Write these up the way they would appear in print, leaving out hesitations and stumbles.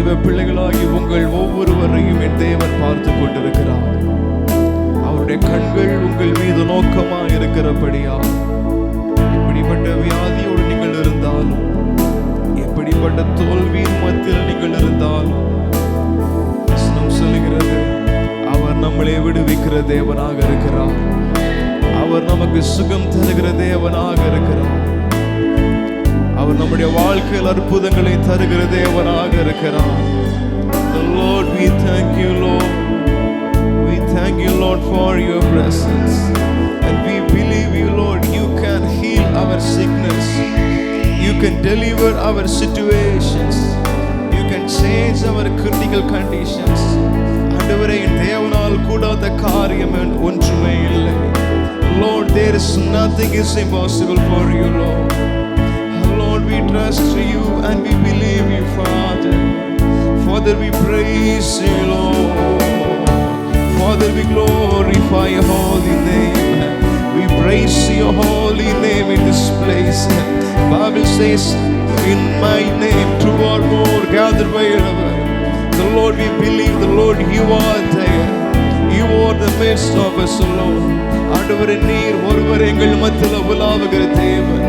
தேவ பிள்ளைகளாகி உங்கள் ஒவ்வொருவரையும் என் தேவன் பார்த்து கொண்டிருக்கிறார். அவருடைய கண்கள் உங்கள் மீது நோக்கமாக இருக்கிறபடியா, எப்படிப்பட்ட வியாதியோடு நீங்கள் இருந்தாலும், எப்படிப்பட்ட தோல்வியின் மத்தியில் நீங்கள் இருந்தாலும், வசனம் சொல்லுகிறது அவர் நம்மளை விடுவிக்கிற தேவனாக இருக்கிறார். அவர் நமக்கு சுகம் தருகிற தேவனாக இருக்கிறார். அவர் நம்முடைய வாழ்க்கையில் அற்புதங்களை தருகிற தேவனாக இருக்கிறார். The Lord, we thank you, Lord. We thank you, Lord, for your presence. And we believe you, Lord, you can heal our sickness. You can deliver our situations. You can change our critical conditions. ஆண்டவரே, தேவனால் கூடாத காரியம் ஒன்றுமே இல்லை. Lord, there is nothing is impossible for you, Lord. Lord, we trust you and we believe you, Father. Father, we praise you, Lord. Father, we glorify your holy name. We praise your holy name in this place. Bible says, in my name, two or more gathered wherever. The Lord, we believe, the Lord, you are there. You are the midst of us, Lord. ஆண்டவரே, நீர் ஒருவர் எங்கள் மத்தியில் உலாவுகிற தேவன்.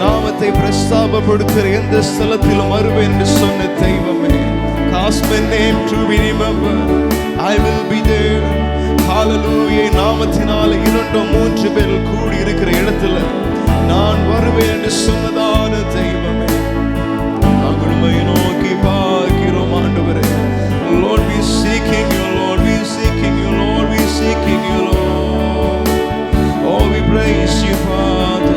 நாமத்தை பிரஸ்தாபப்படுத்துகிற எந்த ஸ்தலத்திலும் வருவேன் என்று சொன்ன தெய்வமே, cause my name to be remembered, I will be there. Hallelujah. நாமத்தினால 2-3 பேர் கூடி இருக்கிற இடத்துல நான் வருவேன் என்று சொன்னதான தெய்வமே, நாங்கள் உம்மை நோக்கி பார்க்கிறோம் ஆண்டவரே. Lord, we seeking you, Lord, we seeking you, Lord, we seeking you, Lord. Oh, we praise you, Father.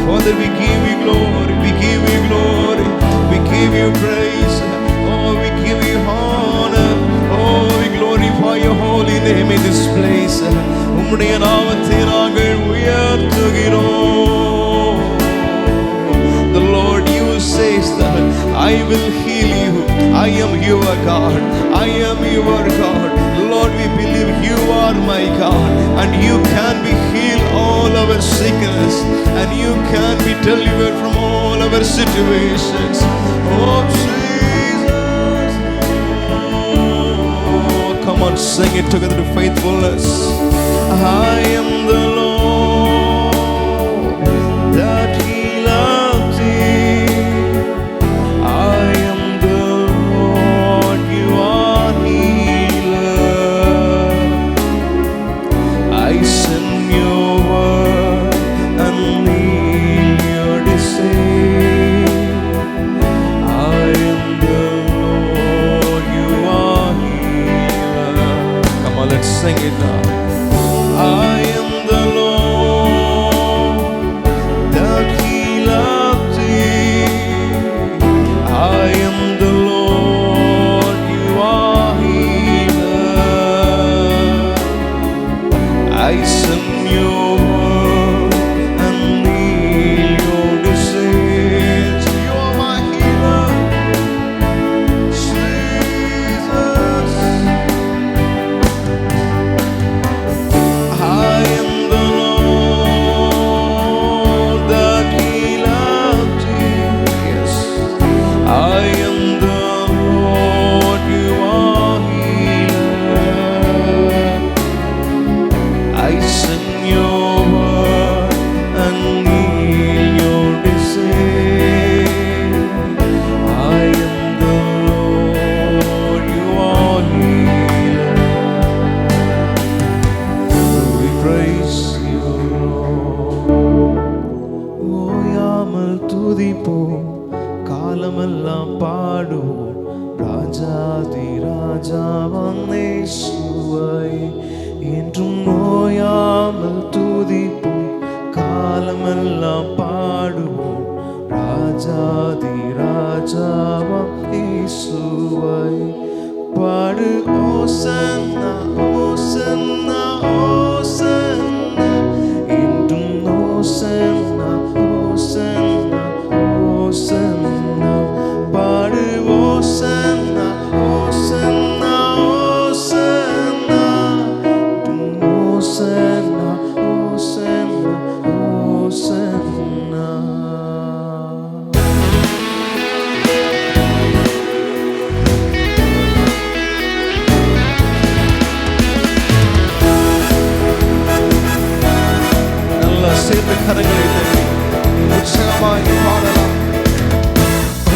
Father, we give you glory, we give you glory, we give you praise, oh, we give you honor, oh, we glorify your holy name in this place. உம்முடைய நாமத்தை நாங்கள் உயர்த்துகிறோம். The Lord, you says that I will heal you, I am your God, I am your God. Lord, we believe you are my God, and you can be healed all our sickness, and you can be delivered from all our situations. Oh Jesus, oh, come on, sing it together to faithfulness. I am the Lord that He loves thee. I am the Lord, you are healer. I send your word and heal your disease. I am the Lord, you are healer. Come on, let's sing it now. I am the Lord that He loves thee. I am the Lord, you are healer. I send your word and heal your disease. You are my healer, Jesus. I am the Lord that He loves thee. Yes, I am the Lord, you are healer. I send your word and heal your disease. I am the Lord, you are healer. We praise you, Lord. ஓயாமல் துதிப்போம், காலமெல்லாம் பாடுவோம், ராஜாதி ராஜாவாம் இயேசுவை என்றும் ஓயாமல் துதிப்போம், காலமெல்லாம் பாடுவோம், ராஜாதி ராஜாவாம் இயேசுவை பாடு. ஓசன்னா ஓசன்னா ஓசன்னா என்றும் ஓசன்னா ஓசன்னா ஓசன்னா பாடு. ஓசன்னா ஓசன்னா ஓசன்னா என்றும் ஓசன்னா ஓசன்னா ஓசன்னா. கரங்களை தட்டி உற்சாகமாய் பாடலாம்.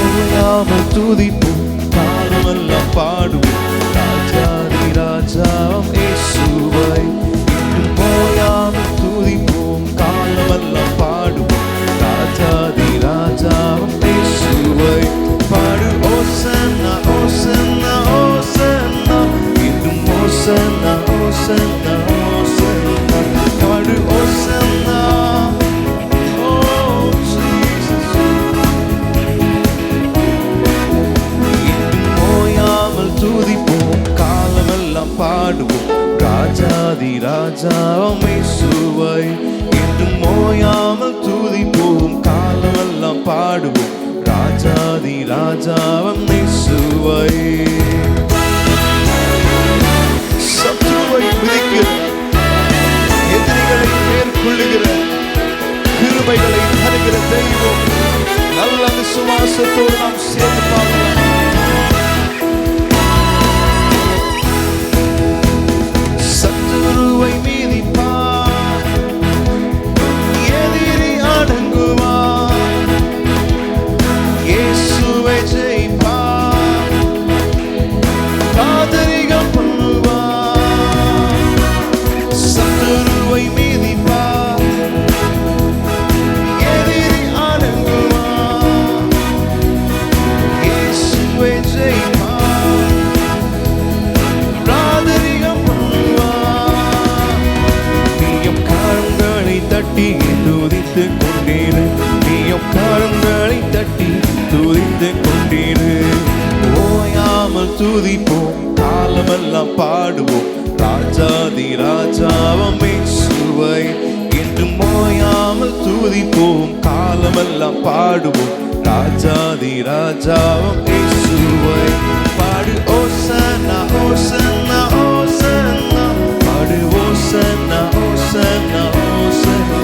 ஓயாமல் துதிப்போம், காலமெல்லாம் பாடுவோம், ராஜாதி ராஜாம் இயேசுவை. இன்னும் ஓயாமல் துதிப்போம், காலமெல்லாம் பாடுவோம், ராஜாதி ராஜாம் இயேசுவை. பாடு ஓசன்னா ஓசன்னா ஓசன்னா, இன்னும் ஓசன்னா ஓசன்னா ஓசன்னா. பாடு ஓசன்னா. துதிப்போம், காலமெல்லாம் பாடுவோம், ராஜாதி ராஜாம் இயேசுவை. என்றும் ஓயாமல் துதிப்போம், காலமெல்லாம் பாடுவோம், ராஜாதி ராஜாம் இயேசுவை. சத்துருவை மிதிக்கிற, எதிரிகளை மேற்கொள்ளுகிற, கிருபைகளை தருகிற தெய்வம். நல்ல விசுவாசத்தோடு நாம் சேர்ந்து பார்க்கலாம். சத்துருவை மீதிப்பார், எதிரி அடங்குவார், இயேசுவை ஜெயிப்பார், காதரிகம் பண்ணுவார். சத்துருவை மீதிப்பார், எதிரி அடங்குவார், இயேசுவை ஜெயிப்பார், காதரிகம் பண்ணுவார். நீயும் கரங்களை தட்டி துதித்து கொண்டீரு, நீயும் கரங்களை தட்டி துதித்து கொண்டீரு. ஓயாமல் துதிப்போம், காலமெல்லாம் பாடுவோம், ராஜாதி ராஜாவம் இயேசுவை. என்றும் ஓயாமல் துதிப்போம், காலமெல்லாம் பாடுவோம், ராஜாதி ராஜாவம் இயேசுவை. பாடு ஓசன்னா ஓசன்னா ஓசன்னா, பாடு ஓசன்னா ஓசன்னா ஓசன்னா,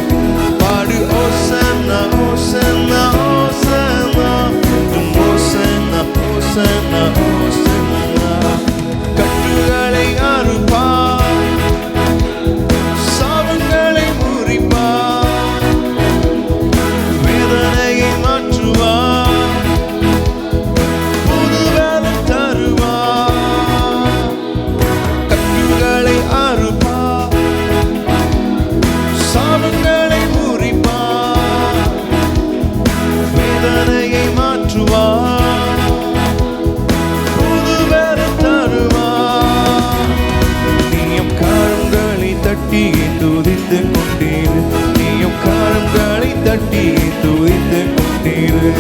பாடு ஓசன்னா ஓசன்னா ஓசன்னா, ஓசன்னா ஓசன்னா ஓசன்னா. கட்டுகளை அறுப்பார், சாபங்களை முறிப்பார், வேதனையை மாற்றுவார், புது வேலை தருவார். கட்டுகளை அறுப்பார், சாபங்களை முறிப்பார், வேதனையை மாற்றுவார், புது வேலை தருவார். நீயும் கரங்களை தட்டி துதித்து கொண்டீரு, நீயும் கரங்களை தட்டி துதித்து கொண்டீரு.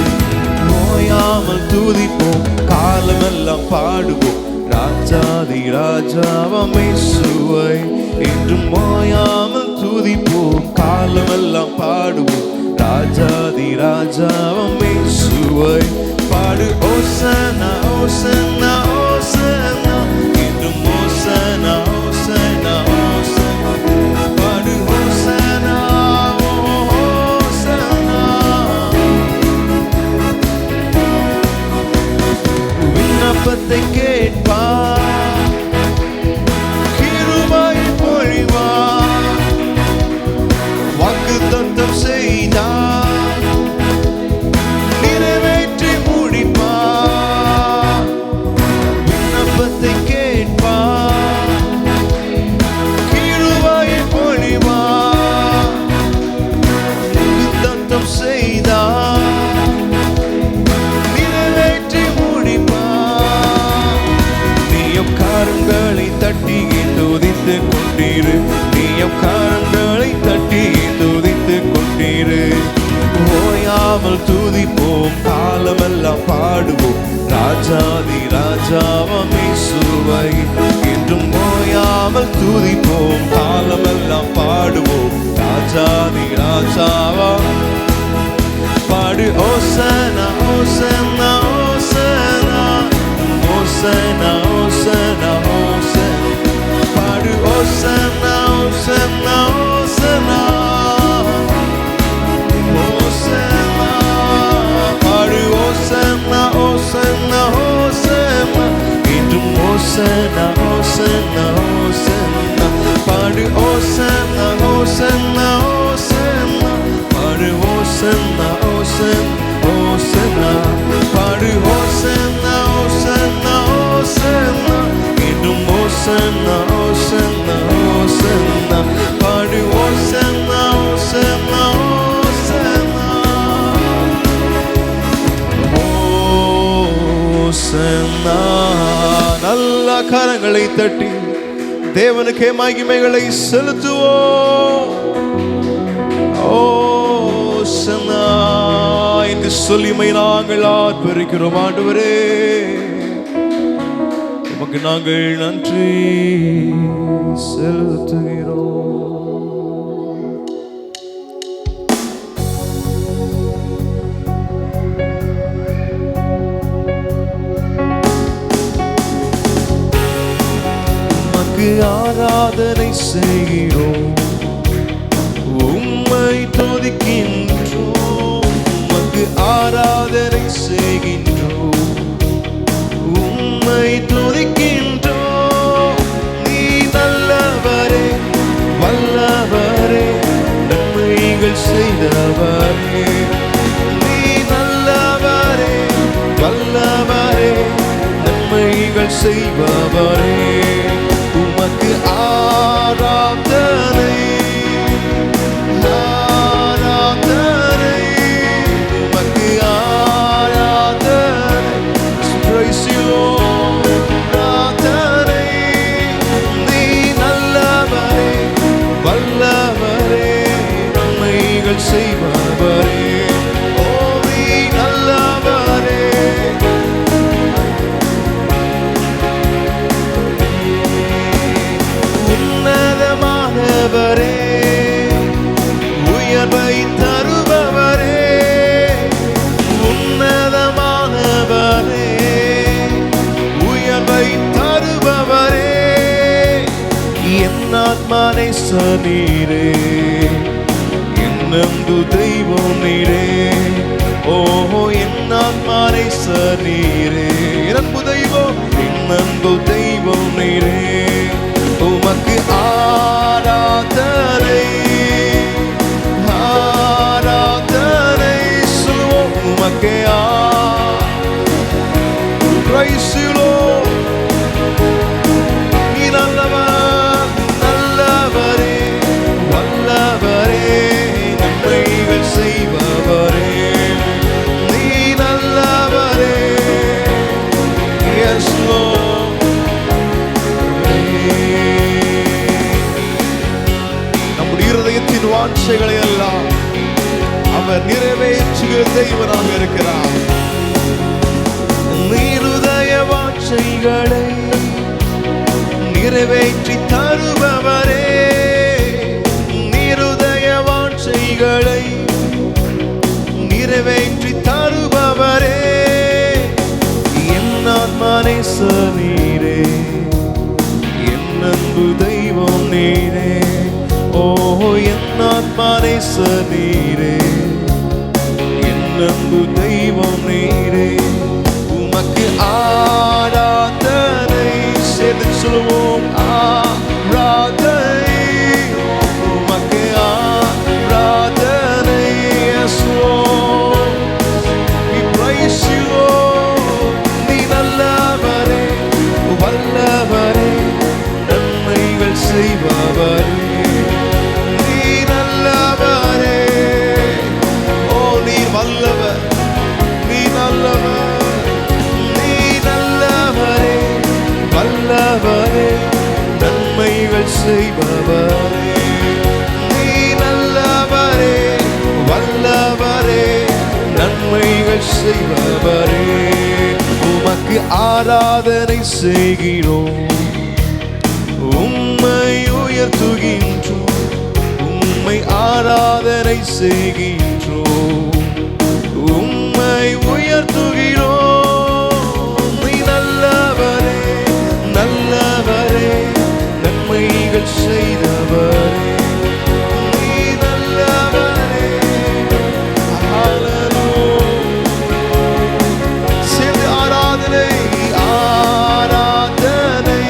ஓயாமல் துதிப்போம், காலமெல்லாம் பாடுவோம், ராஜாதி ராஜாவம் இயேசுவை. என்றும் ஓயாமல் துதிப்போம், காலமெல்லாம் பாடுவோம், ராஜாதி ராஜாவம் இயேசுவை. பாடு ஓசன்னா ஓசன்னா ஓசன்னா, என்றும் ஓசன்னா ஓசன்னா ஓசன்னா. பாடு ஓசன்னா ஓசன்னா. விண்ணப்பத்தை கேட்பார், கிருபையை பொழிவார், வாக்குத்தத்தம் செய்தார், நிறைவேற்றி முடிப்பார். விண்ணப்பத்தை கேட்பார், கிருபையை பொழிவார், வாக்குத்தத்தம் செய்தார், நிறைவேற்றி முடிப்பார். நீயும் கரங்களை தட்டி துதித்து கொண்டீரு, நீயும் கரங்களை தட்டி துதித்து கொண்டீரு. ஓயாமல் துதிப்போம், காலமெல்லாம் பாடுவோம், ராஜாதி ராஜாவம் இயேசுவை. என்றும் ஓயாமல் துதிப்போம், காலமெல்லாம் பாடுவோம், ராஜாதி ராஜாவம். பாடு ஓசன்னா ஓசன்னா ஓசன்னா ஓசன்னா ஓசன்னா ஓசன்னா. பாடு ஓசன்னா ஓசன்னா ஓசன்னா ஓசன்னா. பாடு ஓசன்னா ஓசன்னா ஓசன்னா, என்றும் ஓசன்னா ஓசன்னா ஓசன்னா. பாடு ஓசன்னா ஓசன்னா ஓசன்னா பாடு ஹோசன்னா ஹோசன்னா ஹோசன்னா பாடு ஹோசன்னா ஹோசன்னா ஹோசன்னா இன்னும் ஹோசன்னா ஹோசன்னா ஹோசன்னா பாடு ஹோசன்னா ஹோசன்னா ஹோசன்னா ஹோசன்னா. நல்ல கரங்களை தட்டி தேவனுக்கே மகிமைகளை செலுத்துவோம். ஓசன்னா என்று சொல்லி நாங்கள் ஆர்ப்பரிக்கிறோம். ஆண்டவரே உமக்கு நாங்கள் நன்றி செலுத்துகிறோம். ஆராதனை செய்கிறோம், உம்மை துதிக்கின்றோம். உமக்கு ஆராதனை செய்கின்றோம், உம்மை துதிக்கின்றோம். நீ நல்லவரே வல்லவரே நன்மைகள் செய்தவரே. நீ நல்லவரே வல்லவரே நன்மைகள் செய்பவரே. உமக்கு ஆராதனை ஆராதனை உமக்கு ஆராதனை. Praise you Lord. ஆராதனை. நீ நல்லவரே வல்லவரே நன்மைகள் செய்பவரே. ஓ நீ நல்லவரே உன்னதமானவரே உயர்வை தருபவரே. உன்னதமானவரே உயர்வை தருபவரே. என் ஆத்மானை சனீரே என்னும் தெய்வம் நீரே. ஓஹோ என் ஆத்மானை சனீரே என்னும் தெய்வம் என்னும் தெய்வம் நீரே. உமக்கு ஆராதனை ஆராதனை சொல்லுவோம். உமக்கு Praise you Lord. நீ நல்லவர் நல்லவரே வல்லவரே நன்மைகள் செய்பவரே. நீ நல்லவரே. Yes Lord. இருதயத்தின் வாஞ்சைகளை எல்லாம் அவர் நிறைவேற்றுகிற தெய்வனாக இருக்கிறார். இருதய வாஞ்சைகளை நிறைவேற்றி தருபவரே. இருதய வாஞ்சைகளை நிறைவேற்றி தருபவரே. என் ஆத்மானை சனீரே என் அன்பு தெய்வம் நீரே. ஓஹோ என் ஆத்மானை சனீரே என் அன்பு தெய்வம் நீரே. உமக்கு ஆராதனை சேர்த்து சொல்லுவோம். ஆராதனை உமக்கு ஆராதனை. Yes Lord. We praise you Lord. நீ நல்லவரே வல்லவரே நன்மைகள் செய்பவரே. வல்லவர் நீ நல்லவர். நீ நல்லவரே வல்லவரே நன்மைகள் செய்பவரே. நீ நல்லவரே வல்லவரே நன்மைகள் செய்பவரே. உமக்கு ஆராதனை செய்கிறோம், உம்மை உயர்த்துகின்றோம். உம்மை ஆராதனை செய்கின்றோம், உம்மை உயர்த்துகிறோம். நீ நல்லவரே நல்லவரே நன்மைகள் செய்தவரே. நீ நல்லவரே. சேர்ந்து ஆராதனை ஆராதனை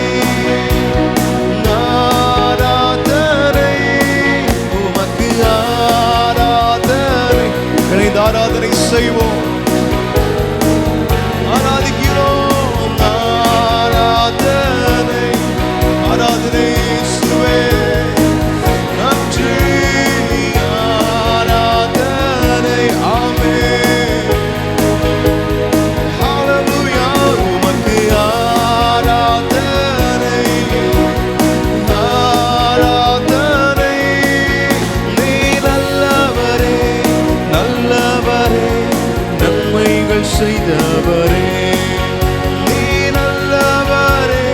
ஆராதனை உமக்கு ஆராதனை. செய்தவரே, நீ நல்லவரே,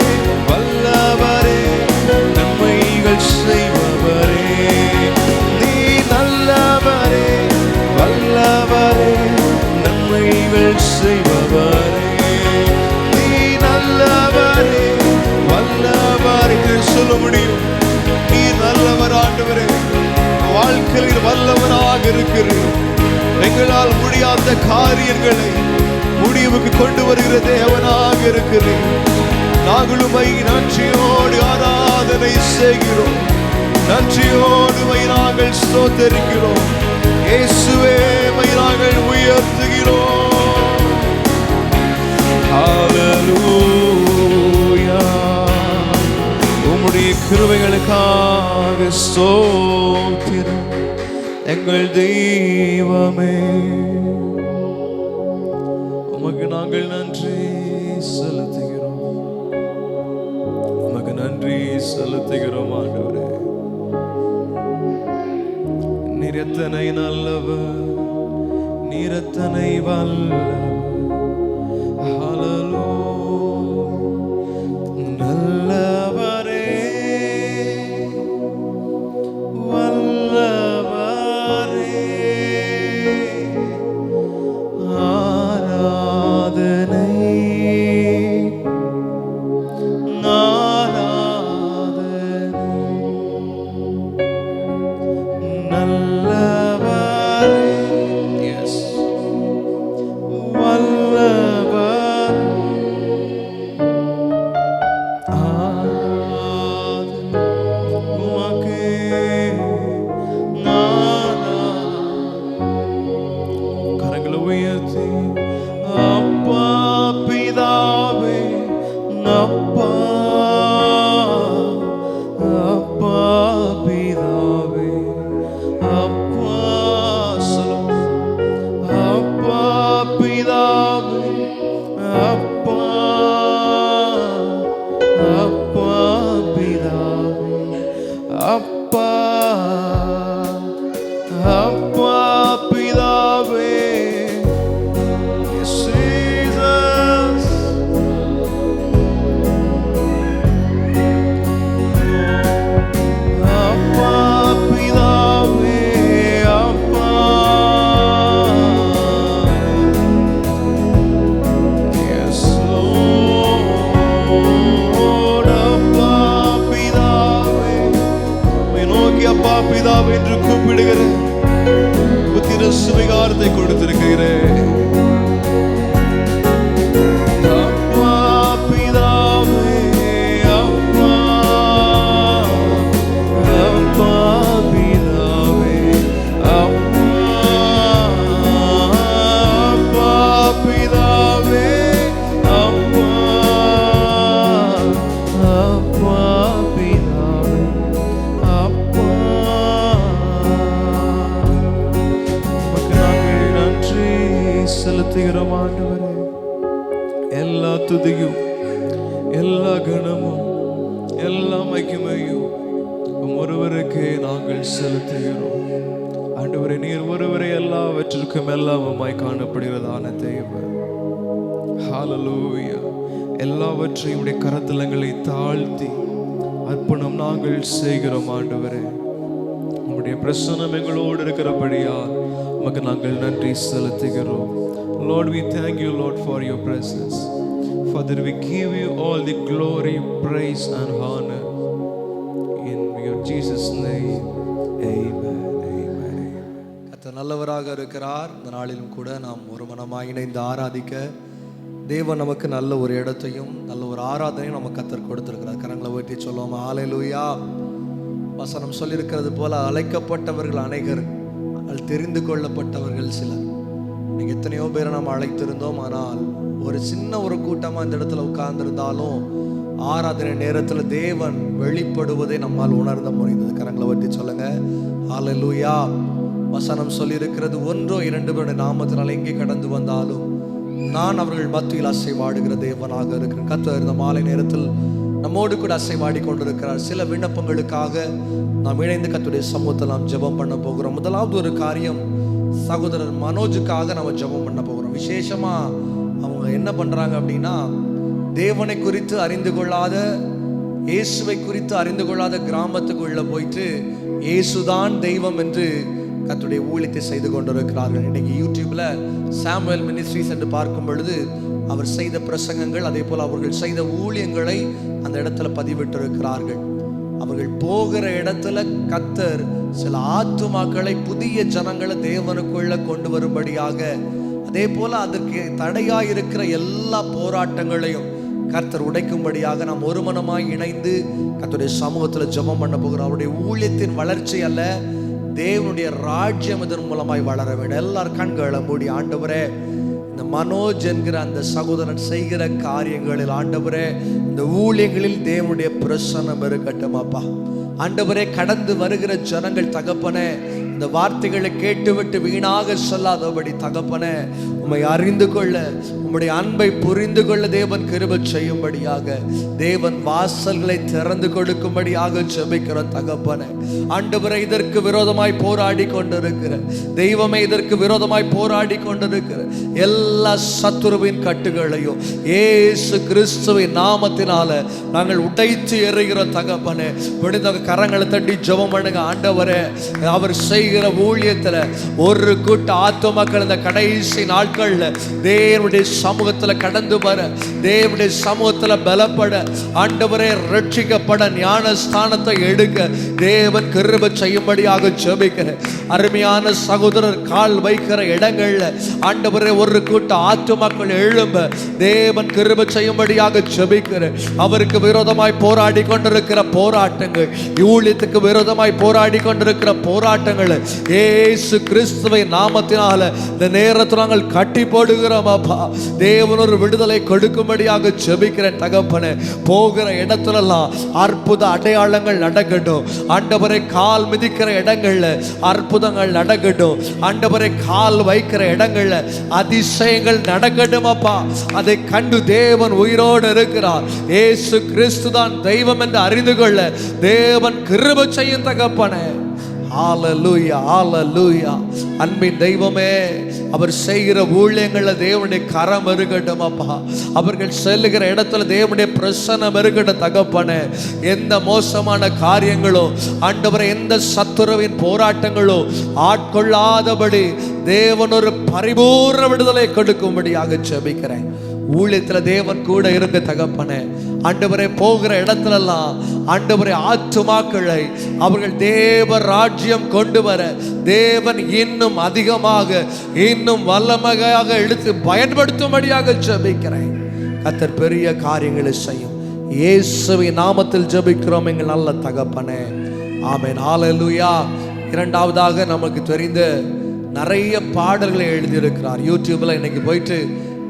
வல்லவரே, நன்மைகள் செய்பவரே, நீ நல்லவரே, வல்லவரே, நன்மைகள் செய்பவரே, நீ நல்லவரே, வல்லவரே. சொல்ல முடியும், நீ நல்லவர் ஆண்டவரே, வாழ்க்கையில் வல்லவராக இருக்கிறீர். எங்களால் முடியாத காரியங்களை முடிவுக்கு கொண்டு வருகிற தேவனாக இருக்கிறேன். நாங்களும் நன்றியோடு ஆராதனை செய்கிறோம், நன்றியோடு நாங்கள் ஸ்தோத்தரிக்கிறோம். இயேசுவே நாங்கள் உயர்த்துகிறோம். ஹல்லேலூயா. உம்முடைய கிருபைகளுக்காக ஸ்தோத்திரம் எங்கள் தெய்வமே. உமக்கு நாங்கள் நன்றி செலுத்துகிறோம், உமக்கு நன்றி செலுத்துகிறோம் ஆண்டவரே. நீர் எத்தனை நல்லவர், நீர் எத்தனை வல்லவர். நல்லவரே, வல்லவரே, ஆராதனை நல்லவரே, எஸ் வல்லவர், உமக்கே கரங்களை உயர்த்தி அப்பா பிதாவே, அப்பா அப்பா பிதாவே, அப்பா சொல்லும், அப்பா பிதாவே, அப்பா அப்பா பிதாவே, அப்பா அப்பா பிதாவே. Yes, Jesus. அப்பா பிதாவே, அப்பா. Yes, Lord. அப்பா பிதாவே, உம்மை நோக்கி அப்பா பிதாவே என்று கூப்பிடுகிறேன். புத்திர சுவிகாரத்தை கொடுத்திருக்கிறேன். அப்பா பிதாவே, அப்பா அப்பா பிதாவே, அப்பா அப்பா பிதாவே, அப்பா அப்பா பிதாவே, அப்பா. உமக்கு நாங்கள் நன்றி செலுத்துகிறோம் ஆண்டவரே. எல்லா துதியும், எல்லா கணமும், எல்லா மகிமையும் ஒருவருக்கே நாங்கள் செலுத்துகிறோம் ஆண்டவரே. நீர் ஒருவரே எல்லாவற்றிற்கும் எல்லாமுமாய் காணப்படுகிறதான தேவன். ஹல்லேலூயா. எல்லாவற்றையும் உடைய கரத்தலங்களை தாழ்த்தி அர்ப்பணம் நாங்கள் செய்கிறோம் ஆண்டவரே. உம்முடைய பிரசன்னம் எங்களோடு இருக்கிறபடியால் உமக்கு நாங்கள் நன்றி செலுத்துகிறோம். Lord, we thank you, Lord, for your presence. Father, we give you all the glory, praise and honor. In your Jesus' name, amen. Amen. கர்த்தர் நல்லவராக இருக்கிறார். இந்த நாளிலும் கூட நாம் ஒரு மனமாய் இணைந்து ஆராதிக்க தேவன் நமக்கு நல்ல ஒரு இடத்தையும் நல்ல ஒரு ஆராதனையும் நமக்கு கர்த்தர் கொடுத்திருக்கிறார். கரங்களை உயர்த்தி சொல்லுவோம், ஹல்லேலூயா. வசனம் சொல்லியிருக்கிறது போல அழைக்கப்பட்டவர்கள் அநேகர், தெரிந்து கொள்ளப்பட்டவர்கள் சிலர். நீங்கள் எத்தனையோ பேரை நாம் அழைத்திருந்தோம், ஆனால் ஒரு சின்ன ஒரு கூட்டமாக இந்த இடத்துல உட்கார்ந்திருந்தாலும் ஆராதனை நேரத்தில் தேவன் வெளிப்படுவதை நம்மால் உணர்ந்த முடிந்தது. கரங்களை உயர்த்தி சொல்லுங்க, ஹல்லேலூயா. வசனம் சொல்லியிருக்கிறது, ஒன்றோ இரண்டு பேருடைய நாமத்தினால் எங்கே கடந்து வந்தாலும் நான் அவர்கள் மத்தியில் அசைவாடுகிற தேவனாக இருக்கிறேன். கர்த்தர் இந்த மாலை நேரத்தில் நம்மோடு கூட அசைவாடி கொண்டிருக்கிறார். சில விண்ணப்பங்களுக்காக நாம் இணைந்து கர்த்தருடைய சமூகத்தில் நாம் ஜெபம் பண்ண போகிறோம். முதலாவது ஒரு காரியம், சகோதரர் மனோஜுக்காக நம்ம ஜெபம் பண்ண போகிறோம். விசேஷமா அவங்க என்ன பண்றாங்க அப்படின்னா, தேவனை குறித்து அறிந்து கொள்ளாத, இயேசுவை குறித்து அறிந்து கொள்ளாத கிராமத்துக்குள்ள போயிட்டு இயேசுதான் தெய்வம் என்று கர்த்தருடைய ஊழியத்தை செய்து கொண்டிருக்கிறார்கள். இன்னைக்கு யூடியூப்ல சாமுவேல் மினிஸ்ட்ரிஸ் என்று பார்க்கும் பொழுது அவர் செய்த பிரசங்கங்கள், அதே போல அவர்கள் செய்த ஊழியங்களை அந்த இடத்துல பதிவிட்டிருக்கிறார்கள். அவர்கள் போகிற இடத்துல கர்த்தர் சில ஆத்துமாக்களை, புதிய ஜனங்களை தேவனுக்குள்ள கொண்டு வரும்படியாக, அதே போல அதற்கு தடையாய் இருக்கிற எல்லா போராட்டங்களையும் கர்த்தர் உடைக்கும்படியாக நாம் ஒரு மனமாய் இணைந்து கர்த்தருடைய சமூகத்துல ஜெபம் பண்ண போகிறோம். அவருடைய ஊழியத்தின் வளர்ச்சி அல்ல, தேவனுடைய ராஜ்யம் இதன் மூலமாய் வளர வேண்டும். எல்லாரும் கண்களை மூடி, ஆண்டவரே இந்த மனோஜ் என்கிற அந்த சகோதரன் செய்கிற காரியங்களில் ஆண்டவரே, இந்த ஊழியங்களில் தேவனுடைய பிரசன்னம் இருக்கட்டும் அப்பா. ஆண்டவரே, கடந்து வருகிற ஜனங்கள் தகப்பனே, இந்த வார்த்தைகளை கேட்டுவிட்டு வீணாக சொல்லாதபடி தகப்பனே, உம்மை அறிந்து கொள்ள, உம்முடைய அன்பை புரிந்து கொள்ள தேவன் கிருபை செய்யும்படியாக, தேவன் வாசல்களை திறந்து கொடுக்கும்படியாக ஜெபிக்கிறோம் தகப்பனே. ஆண்டவரே, இதற்கு விரோதமாய் போராடி கொண்டிருக்கிற தெய்வமே, இதற்கு விரோதமாய் போராடி கொண்டிருக்கிற எல்லா சத்துருவின் கட்டுகளையும் இயேசு கிறிஸ்துவின் நாமத்தினால நாங்கள் உடைத்து எறிகிறோம் தகப்பனே. விடுதலை கரங்களை தட்டி ஜெபம் பண்ணுங்க. ஆண்டவரே, அவர் செய்கிற ஊழியத்துல ஒரு கூட்ட ஆத்துமக்கள் இந்த கடைசி நாட்கள்ல தேவனுடைய சமூகத்துல கடந்து வர, தேவனுடைய சமூகத்துல பலப்பட, ஆண்டவரே ரட்சிக்கப்பட, ஞானஸ்தானத்தை எடுக்க தேவன் கிருபை செய்யும்படியாக ஜெபிக்கிறேன். அருமையான சகோதரர் கால் வைக்கிற இடங்கள்ல ஆண்டவரே ஒரு கூட்ட ஆத்துமக்கள் எழும்ப தேவன் கிருபை செய்யும்படியாக ஜெபிக்கிறேன். அவருக்கு விரோதமாய் போராடி கொண்டிருக்கிற போராட்டங்கள், ஊழியத்துக்கு விரோதமாய் போராடி கொண்டிருக்கிற போராட்டங்கள் இயேசு கிறிஸ்துவின் நாமத்தினால இந்த நேரத்தில் நாங்கள் கட்டி போடுகிறோம் அப்பா. தேவன் ஒரு விடுதலை கொடுக்கும்படியாக ஜெபிக்கிறேன் தகப்பனே. போகிற இடத்துலலாம் அற்புத அடையாளங்கள் நடக்கட்டும் ஆண்டவரே. கால் மிதிக்கிற இடங்கள்ல அற்புதங்கள் நடக்கட்டும் ஆண்டவரே. கால் வைக்கிற இடங்கள்ல அதிசயங்கள் நடக்கட்டும் அப்பா. அதை கண்டு தேவன் உயிரோடு இருக்கிறார், இயேசு கிறிஸ்து தான் தெய்வம் என்று அறிந்து கொள்ள தேவன் கிருபை செய்யும் தகப்பனே. ஹalleluya, ஹalleluya. அன்பின் தெய்வமே, அவர் செய்கிற ஊழியங்கள்ல தேவனுடைய கரம் இருக்கட்டும் அப்பா. அவர்கள் செல்லுகிற இடத்துல தேவனுடைய பிரசன்னம் இருக்கட்டும் தகப்பனே. எந்த மோசமான காரியங்களோ ஆண்டவரே, எந்த சத்துருவின் போராட்டங்களோ ஆட்கொள்ளாதபடி தேவன் ஒரு பரிபூர்ண விடுதலை கொடுக்கும்படியாக ஜெபிக்கிறேன். ஊழியத்துல தேவன் கூட இருக்க தகப்பனே. ஆண்டவரே, போகிற இடத்துலலாம் ஆண்டவரே ஆத்துமாக்களை அவர்கள் தேவ ராஜ்யம் கொண்டு வர தேவன் இன்னும் அதிகமாக, இன்னும் வல்லமையாக எடுத்து பயன்படுத்தும்படியாக ஜெபிக்கிறேன். கர்த்தர் பெரிய காரியங்களை செய்யும். இயேசுவின் நாமத்தில் ஜெபிக்கிறோம் எங்கள் நல்ல தகப்பனே, ஆமென். ஹalleluya. இரண்டாவதாக நமக்கு தெரிந்த நிறைய பாடல்களை எழுதியிருக்கிறார். யூடியூப்ல இன்னைக்கு போயிட்டு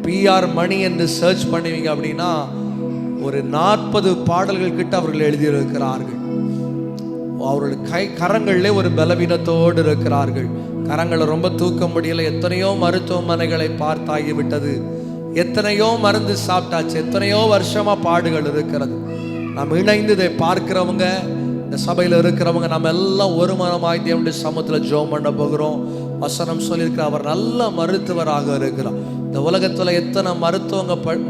PR மணி என்று சர்ச் பண்ணுவீங்க அப்படின்னா ஒரு 40 பாடல்கள் கிட்ட அவர்கள் எழுதியிருக்கிறார்கள். அவர்கள் கரங்களிலே ஒரு பலவீனத்தோடு இருக்கிறார்கள். கரங்களை ரொம்ப தூக்க முடியல. எத்தனையோ மருத்துவமனைகளை பார்த்தாகிவிட்டது, எத்தனையோ மருந்து சாப்பிட்டாச்சு, எத்தனையோ வருஷமா பாடுகள் இருக்கிறது. நாம் இணைந்து இதை பார்க்கிறவங்க, இந்த சபையில் இருக்கிறவங்க, நம்ம எல்லாம் ஒரு மனமாய் தேவனுடைய சமூகத்தில் ஜெபம் பண்ண போகிறோம். வசனம் சொல்லியிருக்கிற அவர் நல்ல மருத்துவராக இருக்கிறார். இந்த உலகத்துல எத்தனை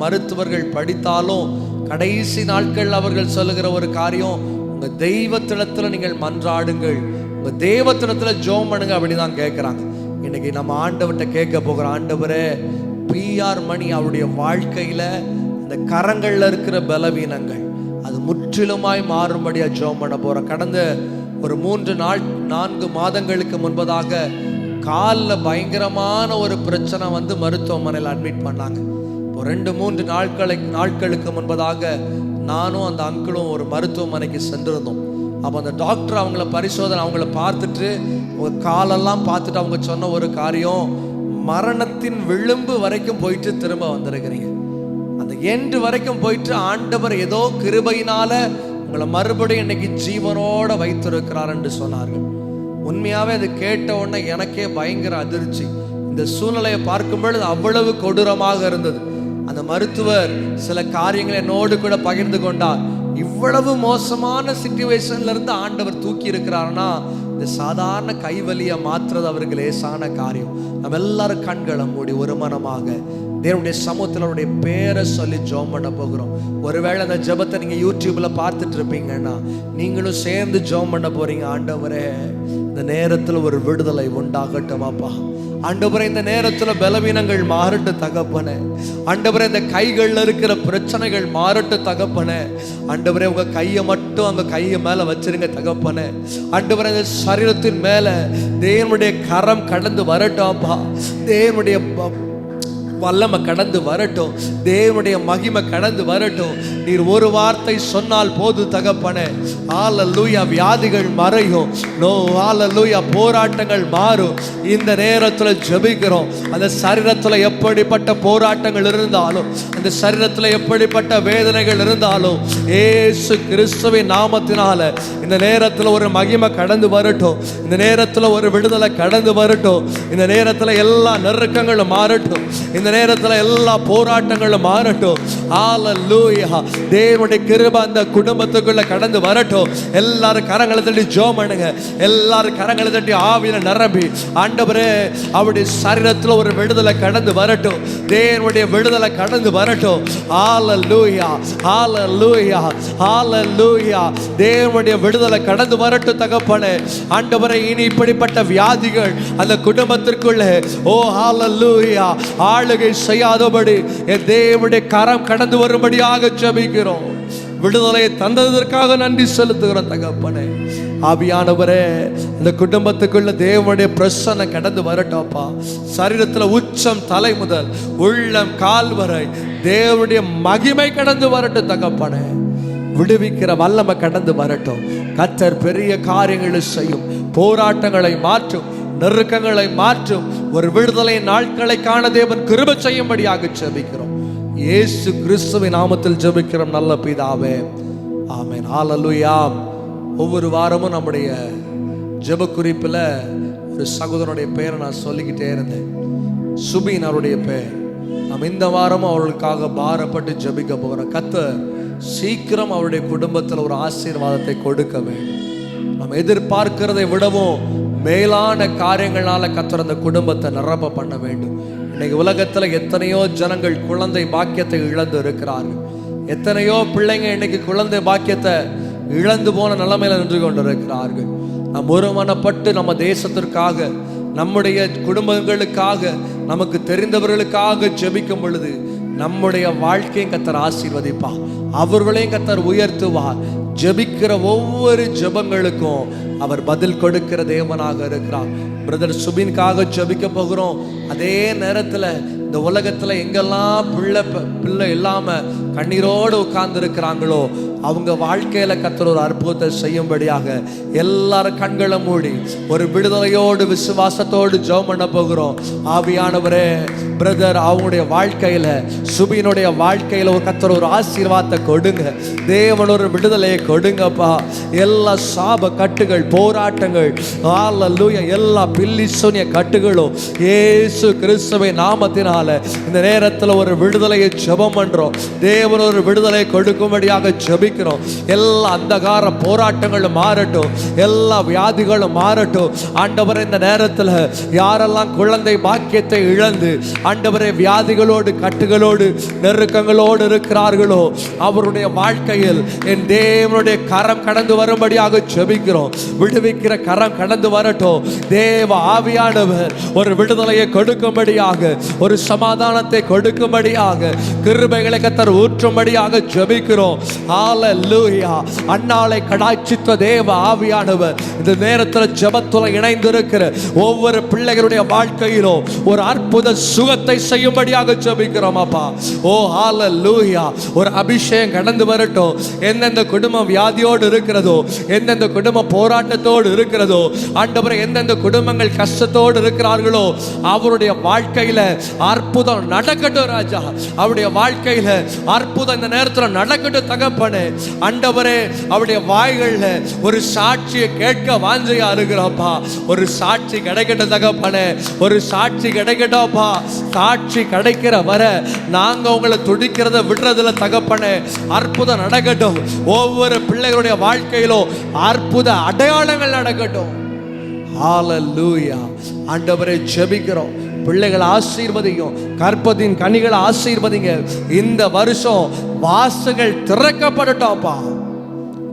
மருத்துவர்கள் படித்தாலும் கடைசி நாட்கள் அவர்கள் சொல்லுகிற ஒரு காரியம், உங்க தெய்வத்திடத்துல நீங்கள் மன்றாடுங்கள், உங்க தெய்வத்திடத்துல ஜெபம் பண்ணுங்க அப்படிதான் கேட்கிறாங்க. இன்னைக்கு நம்ம ஆண்டவர்கிட்ட கேட்க போகிறோம். ஆண்டவரே, PR மணி அவருடைய வாழ்க்கையில இந்த கரங்கள்ல இருக்கிற பலவீனங்கள் அது முற்றிலுமாய் மாறும்படியா ஜெபம் பண்ண போறோம். கடந்த ஒரு 3-4 மாதங்களுக்கு முன்பதாக காலில் பயங்கரமான ஒரு பிரச்சனை வந்து மருத்துவமனையில் அட்மிட் பண்ணாங்க. இப்போ 2-3 நாட்களுக்கு முன்பதாக நானும் அந்த அங்கிளும் ஒரு மருத்துவமனைக்கு சென்றிருந்தோம். அப்போ அந்த டாக்டர் அவங்கள பரிசோதனை, அவங்கள பார்த்துட்டு ஒரு காலெல்லாம் பார்த்துட்டு அவங்க சொன்ன ஒரு காரியம், மரணத்தின் விளிம்பு வரைக்கும் போயிட்டு திரும்ப வந்திருக்கிறீங்க, அந்த எண்டு வரைக்கும் போயிட்டு ஆண்டவர் ஏதோ கிருபையினால உங்களை மறுபடியும் இன்னைக்கு ஜீவனோட வைத்திருக்கிறார் என்று சொன்னார்கள். உண்மையாவே அது கேட்ட உடனே எனக்கே பயங்கர அதிர்ச்சி. இந்த சூழ்நிலையை பார்க்கும் பொழுது அவ்வளவு கொடூரமாக இருந்தது. அந்த மருத்துவர் சில காரியங்களை என்னோடு கூட பகிர்ந்து கொண்டார். இவ்வளவு மோசமான சிச்சுவேஷன்ல இருந்து ஆண்டவர் தூக்கி இருக்கிறார்னா இந்த சாதாரண கைவலியை மாற்றுறது அவருக்கு லேசான காரியம். நம்ம எல்லாரும் கண்களை மூடி ஒரு மனமாக தேவனுடைய சமூகத்தில் அவருடைய பேரை சொல்லி ஜெபம் பண்ண போகிறோம். ஒருவேளை அந்த ஜெபத்தை நீங்க யூடியூப்ல பார்த்துட்டு இருப்பீங்கன்னா நீங்களும் சேர்ந்து ஜெபம் பண்ண போறீங்க. ஆண்டவரே, இந்த நேரத்தில் ஒரு விடுதலை உண்டாகட்டும் அப்பா. ஆண்டவரே, இந்த நேரத்தில் பலவீனங்கள் மாறட்டும் தகப்பனே. ஆண்டவரே, இந்த கைகள்ல இருக்கிற பிரச்சனைகள் மாறட்டும் தகப்பனே. ஆண்டவரே, உங்க கையை மட்டும் அங்க கையை மேல வச்சிருங்க தகப்பனே. ஆண்டவரே, இந்த சரீரத்தின் மேல தேவனுடைய கரம் கடந்து வரட்டும் அப்பா. தேவனுடைய வல்லமை கடந்து வரட்டும், தேவனுடைய மகிமை கடந்து வரட்டும். நீர் ஒரு வார்த்தை சொன்னால் போது தகப்பனே. ஹல்லேலூயா. வியாதிகள் மறையும். ஹல்லேலூயா. போராட்டங்கள் மாறும். இந்த நேரத்தில் ஜெபிக்கிறோம். அந்த சரீரத்தில் எப்படிப்பட்ட போராட்டங்கள் இருந்தாலும், அந்த சரீரத்தில் எப்படிப்பட்ட வேதனைகள் இருந்தாலும், இயேசு கிறிஸ்துவின் நாமத்தினால இந்த நேரத்தில் ஒரு மகிமை கடந்து வரட்டும். இந்த நேரத்தில் ஒரு விடுதலை கடந்து வரட்டும். இந்த நேரத்தில் எல்லா நெருக்கங்களும் மாறட்டும். இந்த நேரத்தில் எல்லா போராட்டங்களும் மாறட்டும். ஹல்லேலூயா. தேவனுடைய கிருபை அந்த குடும்பத்துக்குள்ள கடந்து வரட்டும். எல்லாரும் கரங்களை தட்டி ஜெபம் பண்ணுங்க. எல்லாரும் கரங்களை தட்டி ஆவியில நிரம்பி, ஆண்டவரே, அவருடைய சரீரத்தில் ஒரு விடுதலை கடந்து வரட்டும். தேவனுடைய விடுதலை கடந்து வரட்டும். ஹல்லேலூயா. ஹல்லேலூயா. ஹல்லேலூயா. தேவனுடைய விடுதலை கடந்து வரட்டும் தகப்பனே. ஆண்டவரே, இனி இப்படிப்பட்ட வியாதிகள் அந்த குடும்பத்திற்குள்ளே ஹல்லேலூயா ஆளுகை செய்யாதபடி என் தேவனுடைய கரம் கடந்து வரும்படியாக ஜெபிக்கிறோம். விடுதலையை தந்ததற்காக நன்றி செலுத்துகிறோம் தகப்பனே. ஆவியானவரே, இந்த குடும்பத்துக்குள்ள தேவனுடைய பிரசன்னம் கடந்து வரட்டோப்பா. சரீரத்தில் உச்சம் தலை முதல் உள்ளம் கால் வரை தேவனுடைய மகிமை கடந்து வரட்டும் தகப்பனே. விடுவிக்கிற வல்லமை கடந்து வரட்டும். கர்த்தர் பெரிய காரியங்களை செய்யும். போராட்டங்களை மாற்றும், நெருக்கங்களை மாற்றும். ஒரு விடுதலை நாட்களை காண தேவன் கிருபை செய்யும்படியாக ஜெபிக்கிறோம். இயேசு கிறிஸ்துவின் நாமத்தில் ஜெபிக்கிறோம் நல்ல பிதாவே, ஆமென். ஹல்லேலூயா. ஒவ்வொரு வாரமும் நம்முடைய ஜெப குறிப்பில் ஒரு சகோதரனுடைய பெயரை நான் சொல்லிக்கிட்டே இருந்தேன். சுபின் அவருடைய பெயர். நாம் இந்த வாரமும் அவர்களுக்காக பாரப்பட்டு ஜெபிக்க போகிறோம். கர்த்தர் சீக்கிரம் அவருடைய குடும்பத்தில் ஒரு ஆசீர்வாதத்தை கொடுக்க வேண்டும். நாம் எதிர்பார்க்கிறதை விடவும் மேலான காரியங்களால கர்த்தர் அந்த குடும்பத்தை நிரப்ப பண்ண வேண்டும். இன்னைக்கு உலகத்தில் எத்தனையோ ஜனங்கள் குழந்தை பாக்கியத்தை இழந்து இருக்கிறார்கள். எத்தனையோ பிள்ளைங்க இன்னைக்கு குழந்தை பாக்கியத்தை இழந்து போன நிலைமையில நின்று கொண்டிருக்கிறார்கள். நாம் ஒருமனப்பட்டு நம்ம தேசத்திற்காக, நம்முடைய குடும்பங்களுக்காக, நமக்கு தெரிந்தவர்களுக்காக ஜெபிக்கும் பொழுது நம்முடைய வாழ்க்கையும் கர்த்தர் ஆசீர்வதிப்பார். அவர்களையும் கர்த்தர் உயர்த்துவார். ஜெபிக்கிற ஒவ்வொரு ஜெபங்களுக்கும் அவர் பதில் கொடுக்கிற தேவனாக இருக்கிறார். பிரதர் சுபின்காக ஜெபிக்க போகிறோம். அதே நேரத்தில் இந்த உலகத்தில் எங்கெல்லாம் பிள்ளை இல்லாமல் கண்ணீரோடு உட்கார்ந்து இருக்கிறாங்களோ அவங்க வாழ்க்கையில் கர்த்தர் ஒரு அற்புதத்தை செய்யும்படியாக எல்லாரும் கண்களை மூடி ஒரு விடுதலையோடு விசுவாசத்தோடு ஜெபம் பண்ண போகிறோம். ஆவியானவரே, பிரதர் அவங்களுடைய வாழ்க்கையில், சுபினுடைய வாழ்க்கையில் ஒரு கர்த்தர் ஒரு ஆசீர்வாதத்தை கொடுங்க. தேவன் ஒரு விடுதலையை கொடுங்கப்பா. எல்லா சாப கட்டுகள், போராட்டங்கள், ஹல்லேலூயா, எல்லா பில்லி சூனிய கட்டுகளும் இயேசு கிறிஸ்துவின் நாமத்தினால இந்த நேரத்தில் ஒரு விடுதலையை ஜெபம் பண்றோம். தேவன் ஒரு விடுதலை கொடுக்கும்படியாக ஜெபிக்கிறோம். எல்லா அந்தகார போராட்டங்களும் மாறட்டும். எல்லா வியாதிகளும் மாறட்டும். ஆண்டவரே, இந்த நேரத்தில் யாரெல்லாம் குழந்தை பாக்கியத்தை இழந்து ஆண்டவரே வியாதிகளோடு, கட்டுகளோடு, நெருக்கங்களோடு இருக்கிறார்களோ அவருடைய வாழ்க்கையில் என் தேவனுடைய கரம் கடந்து வரும்படியாக ஜெபிக்கிறோம். விடுவிக்கிற கரம் கடந்து வரட்டும். தேவ ஆவியானவர் ஒரு விடுதலையை கொடுக்கும்படியாக, ஒரு சமாதானத்தை கொடுக்கும்படியாக, கிருபைகளை கர்த்தர் ஊற்றும்படியாக ஜெபிக்கிறோம். ஹல்லேலூயா. அன்னாளை கடாட்சித்த தேவ ஆவியானவர் இந்த நேரத்தில் ஜெபத்துல இணைந்திருக்கிற ஒவ்வொரு பிள்ளைகளுடைய வாழ்க்கையிலும் ஒரு அற்புத சுகத்தை செய்யும்படியாக ஜெபிக்கிறோம் அப்பா. ஓ ஹல்லேலூயா. ஒரு அபிஷேகம் கடந்து வரட்டும். எந்தெந்த குடும்பம் வியாதியோடு இருக்கிறதோ, எந்தெந்த குடும்ப போராட்டத்தோடு இருக்கிறதோ, ஆண்டவரே, எந்தெந்த குடும்பங்கள் கஷ்டத்தோடு இருக்கிறார்களோ அவருடைய வாழ்க்கையில அற்புதம் நடக்கட்டும் ராஜா. அவருடைய வாழ்க்கையில அற்புதம் இந்த நேரத்தில் நடக்கட்டும் தகப்பனே. ஆண்டவரே, அவருடைய வாய்கள்ல ஒரு சாட்சியை கேட்க வாஞ்சையா இருக்கிறோம்ப்பா. ஒரு சாட்சி கிடைக்கட்டும் தகப்பனே. ஒரு சாட்சி கிடைக்கட்டும்ப்பா. சாட்சி கிடைக்கிற வர நாங்க உங்களை துடிக்கிறத விடுறதுல தகப்பனே. அற்புதம் நடக்கட்டும். ஒவ்வொரு பிள்ளைகளுடைய வாழ்க்கையிலும் அற்புத அடையாளங்கள் நடக்கட்டும். ஹalleluya. ஆண்டவரே ஜெபிக்கிறோம், பிள்ளைகளை ஆசீர்வதியும், கற்பத்தின் கனிகளை ஆசீர்வதிங்க. இந்த வருஷம் வாசல்கள் திறக்கப்படட்டும்ப்பா.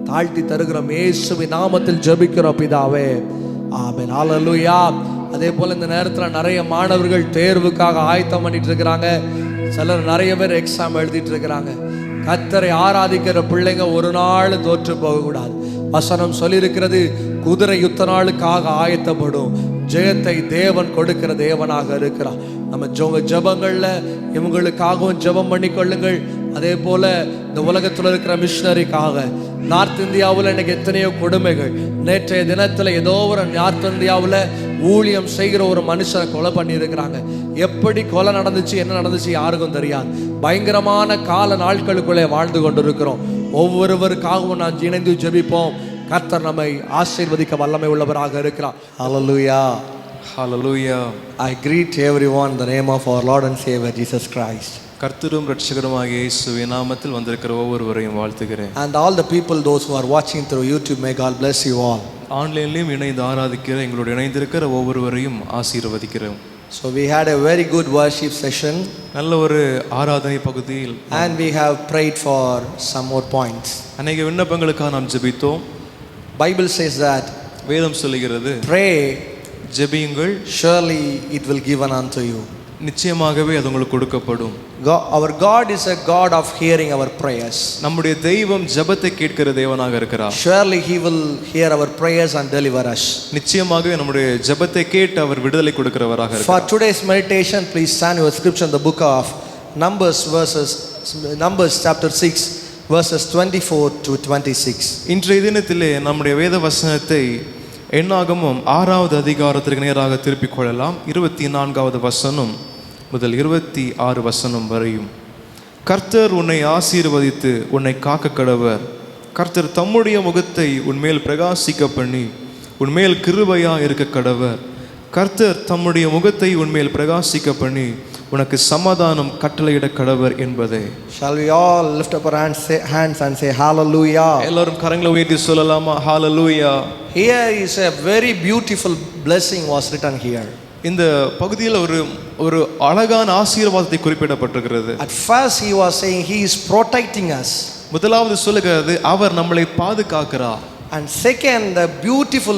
தாழ்த்தி தருகிறோம், இயேசுவின் நாமத்தில் ஜெபிக்கிறோம் பிதாவே, ஆமென். ஹalleluya. அதே போல இந்த நேரத்தில் நிறைய மாணவர்கள் தேர்வுக்காக ஆயத்தம் பண்ணிட்டு இருக்கிறாங்க. சிலர் நிறைய பேர் எக்ஸாம் எழுதிட்டு இருக்கிறாங்க. கர்த்தரை ஆராதிக்கிற பிள்ளைங்க ஒரு நாள் தோற்று போகக்கூடாது. வசனம் சொல்லியிருக்கிறது, குதிரை யுத்த நாளுக்காக ஆயத்தப்படும், ஜெயத்தை தேவன் கொடுக்கிற தேவனாக இருக்கிறார். நம்ம ஜெபங்கள்ல இவங்களுக்காகவும் ஜெபம் பண்ணி கொள்ளுங்கள். அதே போல இந்த உலகத்தில் இருக்கிற மிஷனரிக்காக, நார்த் இந்தியாவில் இன்னைக்கு எத்தனையோ கொடுமைகள். நேற்றைய தினத்தில் ஏதோ ஒரு நார்த் இந்தியாவில் ஊழியம் செய்கிற ஒரு மனுஷனை கொலை பண்ணி இருக்கிறாங்க. எப்படி கொலை நடந்துச்சு, என்ன நடந்துச்சு யாருக்கும் தெரியாது. பயங்கரமான கால நாட்களுக்குள்ளே வாழ்ந்து கொண்டிருக்கிறோம். ஒவ்வொருவருக்காகவும் நான் இணைந்து ஜெபிப்போம். கர்த்தர் நம்மை ஆசீர்வதிக்க வல்லமை உள்ளவராக இருக்கிறார். ஹalleluya. Hallelujah. I greet everyone in the name of our Lord and Savior Jesus Christ. கர்த்தரும் இரட்சகருமாகிய இயேசுவின் நாமத்தில் வந்திருக்கிற ஒவ்வொருவரையும் வாழ்த்துகிறேன். And all the people, those who are watching through YouTube, may God bless you all. ஆன்லைன்லயும் இணைந்து ஆராதிக்கிற எங்களோடு இணைந்திருக்கிற ஒவ்வொருவரையும் ஆசீர்வதிக்கிறோம். So we had a very good worship session, நல்ல ஒரு ஆராதனை பகுதியில் and we have prayed for some more points. அநேக விண்ணப்பங்களுக்காக நாம் ஜெபித்தோம். Bible says that வேதம் சொல்லுகிறது, pray, ஜெபியுங்கள், surely it will given unto you. நிச்சயமாகவே அது உங்களுக்கு கொடுக்கப்படும். Our God is a God of hearing our prayers. நம்முடைய தெய்வம் ஜெபத்தை கேட்கிற தேவனாக இருக்கிறார். Surely he will hear our prayers and deliver us. நிச்சயமாகவே நம்முடைய ஜெபத்தை கேட்டு அவர் விடுதலை கொடுக்கிறவராக இருக்கிறார். For today's meditation, please stand your scripture in the book of Numbers chapter 6 verses 24 to 26. இன்றைய தினத்திலே நம்முடைய வேத வசனத்தை எண்ணாகமம் 6வது அதிகாரத்திற்கு நேராக திருப்பிக் கொள்ளலாம். 24வது வசனம் முதல் 26 வசனம் வரையும். கர்த்தர் உன்னை ஆசீர்வதித்து உன்னை காக்க கடவர். கர்த்தர் தம்முடைய முகத்தை உன்மேல் பிரகாசிக்க பண்ணி உன்மேல் கிருபையா இருக்க கடவர். கர்த்தர் தம்முடைய முகத்தை உன்மேல் பிரகாசிக்க பண்ணி உனக்கு சமாதானம் கட்டளையிட கடவர் என்பதே. Shall we all lift up our hands and say hallelujah? எல்லாரும் கரங்களை உயர்த்தி சொல்லலாமா? Hallelujah. Here is a very beautiful blessing was written here. இந்த பகுதியில் ஒரு அழகான ஆசீர்வாதத்தை குறிப்பிடப்பட்டிருக்கிறது. At first he was saying he is protecting us. முதலாவது சொல்லுகிறது, அவர் நம்மளை பாதுகாக்கிறார். And second, the beautiful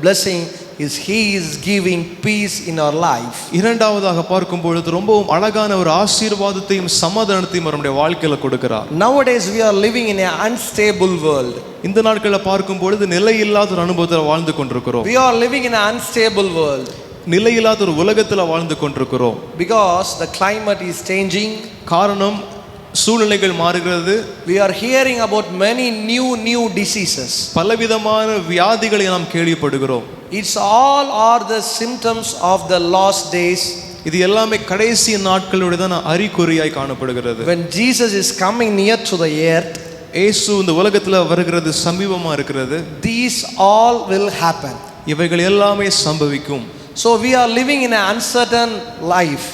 blessing is he is giving peace in our life. இரண்டாவதாக பார்க்கும் பொழுது ரொம்பவும் அழகான ஒரு ஆசீர்வாதத்தையும் சமாதானத்தையும் நம்முடைய வாழ்க்கையில கொடுக்கிறார். Nowadays we are living in an unstable world. இந்த நாட்களில் பார்க்கும் பொழுது நிலையில்லாத ஒரு அனுபவத்தில் வாழ்ந்து கொண்டிருக்கிறோம். We are living in an unstable world. நிலையில்லாத ஒரு உலகத்தில் வாழ்ந்து கொண்டிருக்கிறோம். Because the climate is changing. காரணம், சூழ்நிலைகள் மாறுகிறது. We are hearing about many new diseases. பலவிதமான வியாதிகளை நாம் கேள்விப்படுகிறோம். It's all are the symptoms of the last days. இது எல்லாமே கடைசி நாட்களுடைய அறிகுறியாய் காணப்படுகிறது. When Jesus is coming near to the earth, இயேசு இந்த உலகத்துல வருகிறது சமீபமா இருக்கிறது. these all will happen. இவைகள் எல்லாமே சம்பவிக்கும். So we are living in an uncertain life.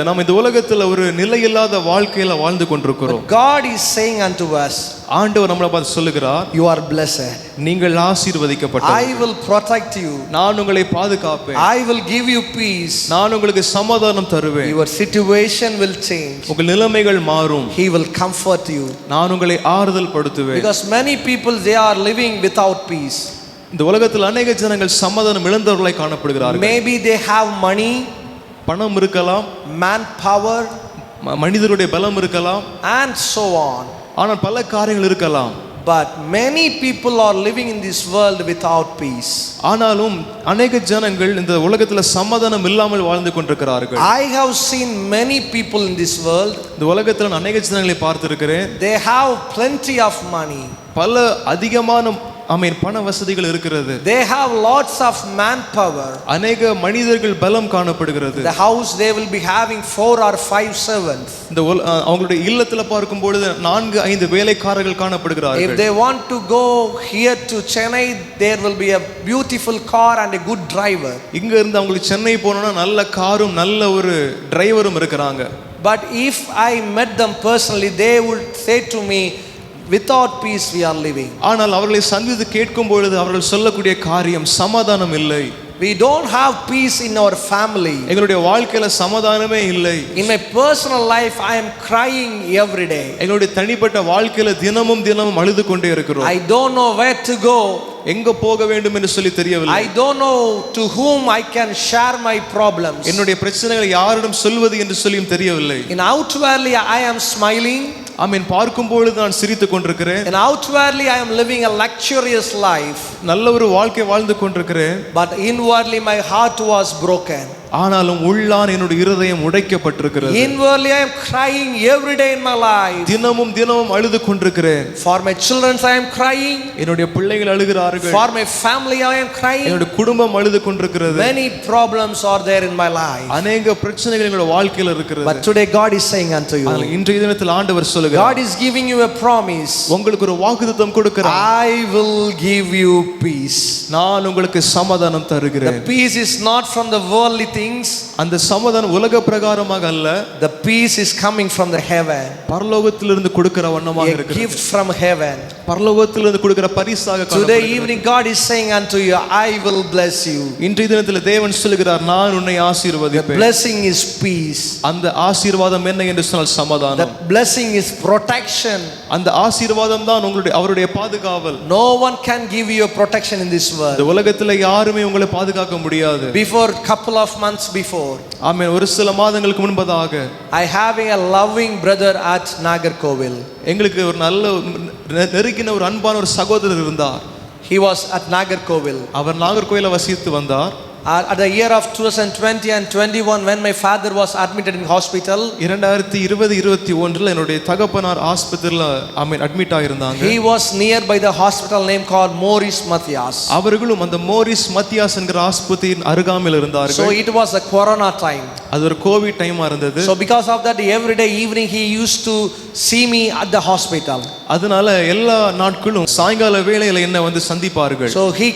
நம்ம இந்த உலகத்துல ஒரு நிலையில்லாத வாழ்க்கையில வாழ்ந்து கொண்டிருக்கிறோம். God is saying unto us, ஆண்டவர் நம்மளை பார்த்து சொல்லுகிறார், you are blessed. நீங்கள் ஆசீர்வதிக்கப்பட்டவர்கள். I will protect you. நான் உங்களை பாதுகாப்பேன். I will give you peace. நான் உங்களுக்கு சமாதானம் தருவேன். Your situation will change. உங்கள் நிலைமைகள் மாறும். He will comfort you. நான் உங்களை ஆறுதல் படுத்துவேன். Because many people, they are living without peace. இந்த உலகத்தில் அநேக ஜனங்கள் சமாதானம் இழந்தவர்களாய் காணப்படுகிறார்கள். Maybe they have money, பணம் இருக்கலாம், manpower, மனிதருடைய பலம் இருக்கலாம், and so on. ஆனால் பல காரியங்கள் இருக்கலாம். But many people are living in this world without peace. ஆனாலும் அநேக ஜனங்கள் இந்த உலகத்தில் சமாதானம் இல்லாமல் வாழ்ந்து கொண்டிருக்கிறார்கள். I have seen many people in this world. இந்த உலகத்தில் நான் அநேக ஜனங்களை பார்த்திருக்கிறேன். They have plenty of money. பல அதிகமான பண வசதிகள் இருக்கிறது. They have lots of manpower. அநேக மனிதர்கள் பலம் காணப்படுகிறது. The house they will be having 4 or 5 servants. இந்த அவங்களுடைய இல்லத்துல பார்க்கும் பொழுது 4-5 வேலைக்காரர்கள் காணப்படுகிறார்கள். If they want to go here to Chennai, there will be a beautiful car and a good driver. இங்க இருந்து அவங்களுக்கு சென்னை போகணும்னா நல்ல காரும் நல்ல ஒரு டிரைவரும் இருக்கிறாங்க. But if I met them personally, they would say to me, without peace we are living. ஆனால் அவர்களை சந்தித்து கேட்கும் பொழுது அவர்கள் சொல்லக்கூடிய காரியம் சமாதானம் இல்லை. We don't have peace in our family. எங்களுடைய வாழ்க்கையில சமாதானமே இல்லை. In my personal life I am crying every day. எங்களுடைய தனிப்பட்ட வாழ்க்கையில தினமும் அழுது கொண்டே இருக்கிறோம். I don't know where to go. எங்க போக வேண்டும் என்று சொல்லி தெரியவில்லை. I don't know to whom I can share my problems. என்னுடைய பிரச்சனைகளை யாரிடம் சொல்வது என்று சொல்லியும் தெரியவில்லை. In outwardly I am smiling. ஆமென். பார்க்கும் பொழுது நான் சிரித்துக் கொண்டிருக்கிறேன். And outwardly I am living a luxurious life. நல்ல ஒரு வாழ்க்கை வாழ்ந்து கொண்டிருக்கிறேன். But inwardly my heart was broken. ஆனாலும் உள்ளான என்னுடைய இருதயம் உடைக்கப்பட்டிருக்கிறது. Inwardly I am crying every day in my life. தினமும் அழுது கொண்டிருக்கிறேன். For my children I am crying. என்னுடைய பிள்ளைகள் அழுகிறார்கள். For my family I am crying. என்னுடைய குடும்பம் அழுது கொண்டிருக்கிறது. Many problems are there in my life. அநேக பிரச்சனைகள் என்னுடைய வாழ்க்கையில் இருக்கிறது. But today God is saying unto you. இன்றைய தினத்தில் ஆண்டவர் சொல்லுகிறார். God is giving you a promise. உங்களுக்கு ஒரு வாக்குத்தத்தம் கொடுக்கிறார். I will give you peace. நான் உங்களுக்கு சமாதானம் தருகிறேன். The peace is not from the worldly things. அந்த சமாதானம் உலக பிரகாரமாக அல்ல. The peace is coming from the heaven. பரலோகத்திலிருந்து கொடுக்கிற வண்ணமாக இருக்கிறது. A gift from heaven. பரலோகத்திலிருந்து கொடுக்கிற பரிசாக காணப்படுகிறது. Today evening God is saying unto you, I will bless you. இன்றைய தினத்தில் தேவன் சொல்லுகிறார், நான் உன்னை ஆசீர்வதிப்பேன். The blessing is peace. அந்த ஆசீர்வாதம் என்ன என்று சொன்னால் சமாதானம். The blessing is protection. அந்த ஆசீர்வாதம் தான் அவருடைய பாதுகாவல். No one can give you a protection in this world. இந்த உலகத்தில் யாருமே உங்களை பாதுகாக்க முடியாது. Before couple of months before, ஆமென், ஒரு சில மாதங்களுக்கு முன்பதாக I having a loving brother at Nagarkovil. எங்களுக்கு ஒரு நல்ல நெருங்கின ஒரு அன்பான ஒரு சகோதரர் இருந்தார். He was at Nagarkovil. அவர் நாகர்கோயில வசித்து வந்தார். At the year of 2020 and 21 when my father was admitted in hospital, 2020-21 என்னுடைய தகப்பனார் ஆஸ்பத்திரியில admit ஆயிருந்தாங்க. he was nearby the hospital name called Maurice Matthias. அவர்களும் அந்த மோரிஸ் மத்தியாஸ் என்கிற ஆஸ்பத்திரியின் அருகாமையில் இருந்தார்கள். So it was a corona time. அது ஒரு கோவிட் டைமா இருந்தது. So because of that every day evening he used to see me at the hospital. அதனால எல்லா நாட்களும் சாயங்கால வேளையில என்ன வந்து சந்திப்பார்கள். So he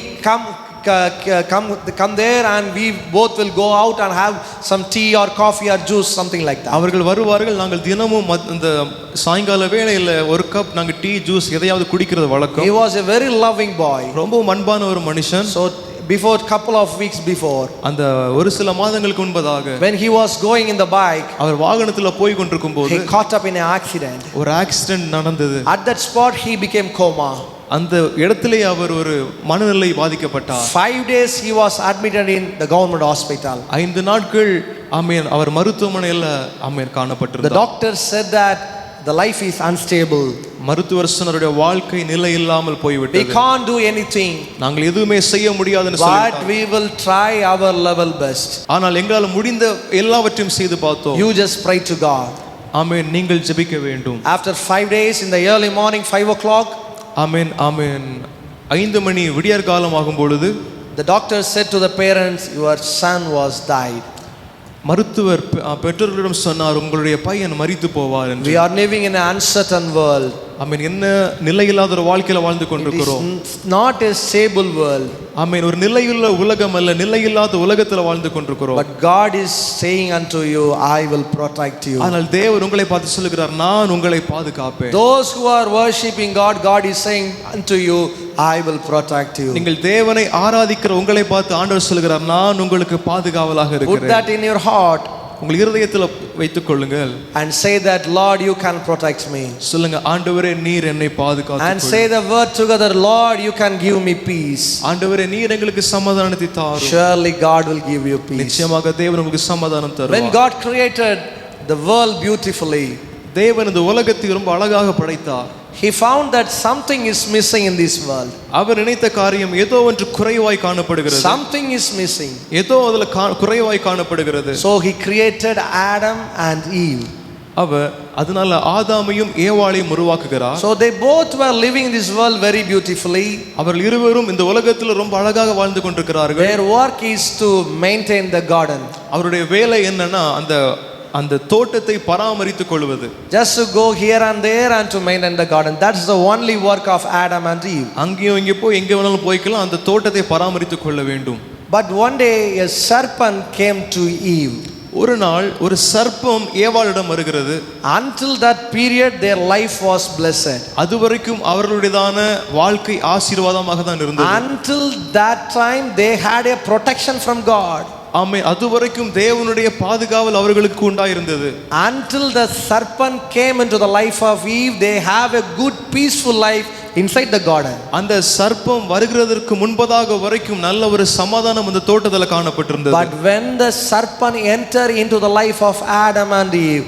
come there and we both will go out and have some tea or coffee or juice, something like that. அவர்கள் வருவார்கள். நாங்கள் தினமும் அந்த சாயங்கால வேளையில ஒரு கப் நாங்க டீ ஜூஸ் எதையாவது குடிக்கிறது வழக்கம். He was a very loving boy. ரொம்ப அன்பான ஒரு மனுஷன். So before couple of weeks before, அந்த ஒரு சில மாதங்களுக்கு முன்பதாக, when he was going in the bike, அவர் வாகனத்துல போய் கொண்டிருக்கும் போது he caught up in an accident. ஒரு ஆக்சிடென்ட் நடந்தது. At that spot he became coma. அந்த இடத்திலே அவர் ஒரு மனநிலை பாதிக்கப்பட்டார். 5 days he was admitted in the government hospital. 5 நாட்கள் ஆமென் அவர் மருத்துவமனையில ஆமென் காணப்பட்டிருந்தார். The doctor said that the life is unstable. மருத்துவர் சொன்னாருடைய வாழ்க்கை நிலை இல்லாமல் போய்விட்டது. We can't do anything. நாங்கள் எதுவுமே செய்ய முடியாதுன்னு சொல்லிட்டார். But we will try our level best. ஆனால் எங்களால் முடிந்த எல்லாவற்றையும் செய்து பார்த்தோம். You just pray to God. ஆமென், நீங்கள் ஜெபிக்க வேண்டும். After 5 days in the early morning 5 o'clock, ஆமென் ஆமென் 5 மணி விடியற் காலம் ஆகும் பொழுது the doctor said to the parents, your son was died. மருத்துவர் பெற்றோர்களிடம் சொன்னார், உங்களுடைய பையன் மரித்து போவார் என்று. We are living in an uncertain world. ஆமென், என்ன நிலையில்லாத ஒரு வாழ்க்கையில வாழ்ந்து கொண்டிருக்கிறோம். Not a stable world. ஆமென், ஒரு நிலையுள்ள உலகம் அல்ல, நிலையில்லாத உலகத்துல வாழ்ந்து கொண்டிருக்கிறோம். But God is saying unto you, I will protect you. ஆனால் தேவன் உங்களை பார்த்து சொல்லுகிறார், நான் உங்களை பாதுகாப்பேன். Those who are worshiping God, God is saying unto you, I will protect you. நீங்கள் தேவனை ஆராதிக்கிற உங்களை பார்த்து ஆண்டவர் சொல்லுகிறார், நான் உங்களுக்கு பாதுகாவலாக இருக்கிறேன். Put that in your heart. உங்கள் இருதயத்தில் வைத்துக் கொள்ளுங்கள். And say that, Lord, you can protect me. சொல்லுங்க, ஆண்டவரே நீர் என்னை பாதுகாத்து. And say the word together, Lord, you can give me peace. ஆண்டவரே நீர் எங்களுக்கு சமாதானத்தை தாரும். Surely God will give you peace. நிச்சயமாக தேவன் உங்களுக்கு சமாதானம் தருவார். When God created the world beautifully, தேவன் இந்த உலகத்தை ரொம்ப அழகாக படைத்தார். He found that something is missing in this world. அவர் நினைத்த காரியம் ஏதோ ஒன்று குறைவாய் காணப்படுகிறது. Something is missing. ஏதோ அதுல குறைவாய் காணப்படுகிறது. So he created Adam and Eve. அவர் அதனால ஆதாமையும் ஏவாளையும் உருவாக்குகிறார். So they both were living in this world very beautifully. அவர்கள் இருவரும் இந்த உலகத்தில் ரொம்ப அழகாக வாழ்ந்து கொண்டிருக்கிறார்கள். Their work is to maintain the garden. அவருடைய வேலை என்னன்னா அந்த தோட்டத்தை பராமரித்துக் கொள்வது. Just to go here and there and to maintain the garden. That's the only work of Adam and Eve. அங்கேயும் இங்கே போய் எங்கே வேணாலும் போய்க்கலாம், அந்த தோட்டத்தை பராமரித்துக் கொள்ள வேண்டும். But one day a serpent came to Eve. ஒரு நாள் ஒரு சர்ப்பம் ஏவாளிடம் வருகிறது. Until that period their life was blessed. அதுவரைக்கும் அவர்களுடையதான வாழ்க்கை ஆசீர்வாதமாக தான் இருந்தது. Until that time they had a protection from God. ஆமென். அதுவரைக்கும் தேவனுடைய பாதுகாவல் அவர்களுக்கு உண்டாயிருந்தது. Until the serpent came into the life of Eve, they have a good peaceful life inside the garden. அந்த சர்ப்பம் வருகிறதற்கு முன்பதாக வரைக்கும் நல்ல ஒரு சமாதானம் அந்த தோட்டத்தில் காணப்பட்டிருந்தது. But when the serpent entered into the life of Adam and Eve,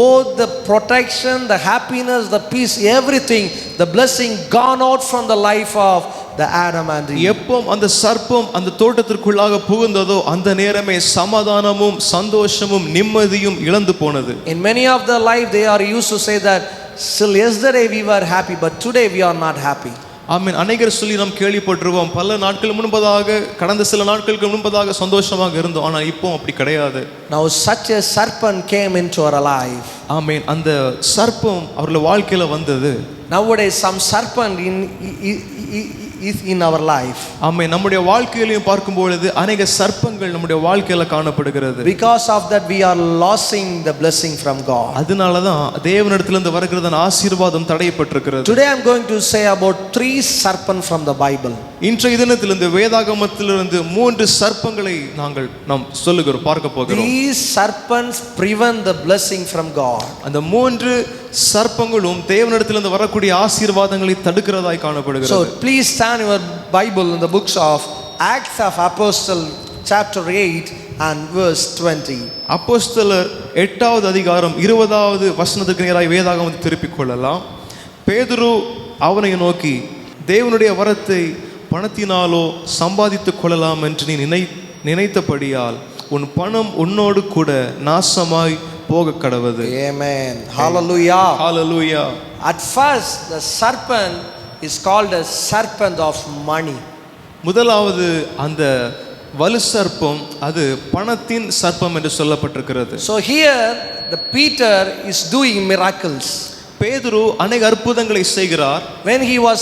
both the protection, the happiness, the peace, everything, the blessing gone out from the life of the Adam and Eve. எப்போ அந்த சர்ப்பம் அந்த தோட்டத்திற்குள்ளாக புகுந்ததோ அந்த நேரமே சமாதானமும் சந்தோஷமும் நிம்மதியும் இழந்து போனது. In many of the life they are used to say that still yesterday we were happy but today we are not happy. ஆமென். அநேகர் சொல்லி நாம் கேள்விப்பட்டிருவோம், பல நாட்கள் முன்பதாக, கடந்த சில நாட்களுக்கு முன்பதாக சந்தோஷமாக இருந்தோம், ஆனா இப்போ அப்படி கிடையாது. Now such a serpent came into our life. ஆமென். அந்த சர்ப்பம் அவர்கள் வாழ்க்கையில வந்தது. Nowadays some serpent is in our life. ஆமென். நம்முடைய வாழ்க்கையிலையும் பார்க்கும் பொழுது அநேக சர்ப்பங்கள் நம்முடைய வாழ்க்கையில காணப்படுகிறது. Because of that we are losing the blessing from God. அதனால தான் தேவனிடத்திலிருந்து வருகிற ஆசீர்வாதம் தடைப்பட்டிருக்கிறது. Today I am going to say about 3 serpents from the Bible. இன்றைய தினத்திலிருந்து வேதாகமத்திலிருந்து 3 சர்ப்பங்களை நாம் சொல்லுகிறோம், பார்க்க போகிறோம். These serpents prevent the blessing from God. அந்த 3 சர்ப்பங்களும் தேவனிடத்திலிருந்து வரக்கூடிய ஆசீர்வாதங்களை தடுக்கிறதாய் காணப்படுகிறது. So please turn your Bible in the books of Acts of Apostle chapter 8 and verse 20. அப்போஸ்தலர் 8வது அதிகாரம் 20வது வசனத்துக்கு நேராய் வேதாகமத்தை திருப்பிக் கொள்ளலாம். பேதுரு அவனை நோக்கி, தேவனுடைய வரத்தை பணத்தினாலோ சம்பாதித்துக் கொள்ளலாம் என்று நீ நினைத்தபடியால் உன் பணம் உன்னோடு கூட நாசமாய் போக கடவது. Amen. Hallelujah. Hallelujah. At first the serpent is called a serpent of money. முதலாவது அந்த வலு சர்ப்பம் அது பணத்தின் சர்ப்பம் என்று சொல்லப்பட்டிருக்கிறது. So here the Peter is doing miracles. பேதுரு அநேக அற்புதங்களை செய்கிறார். When he was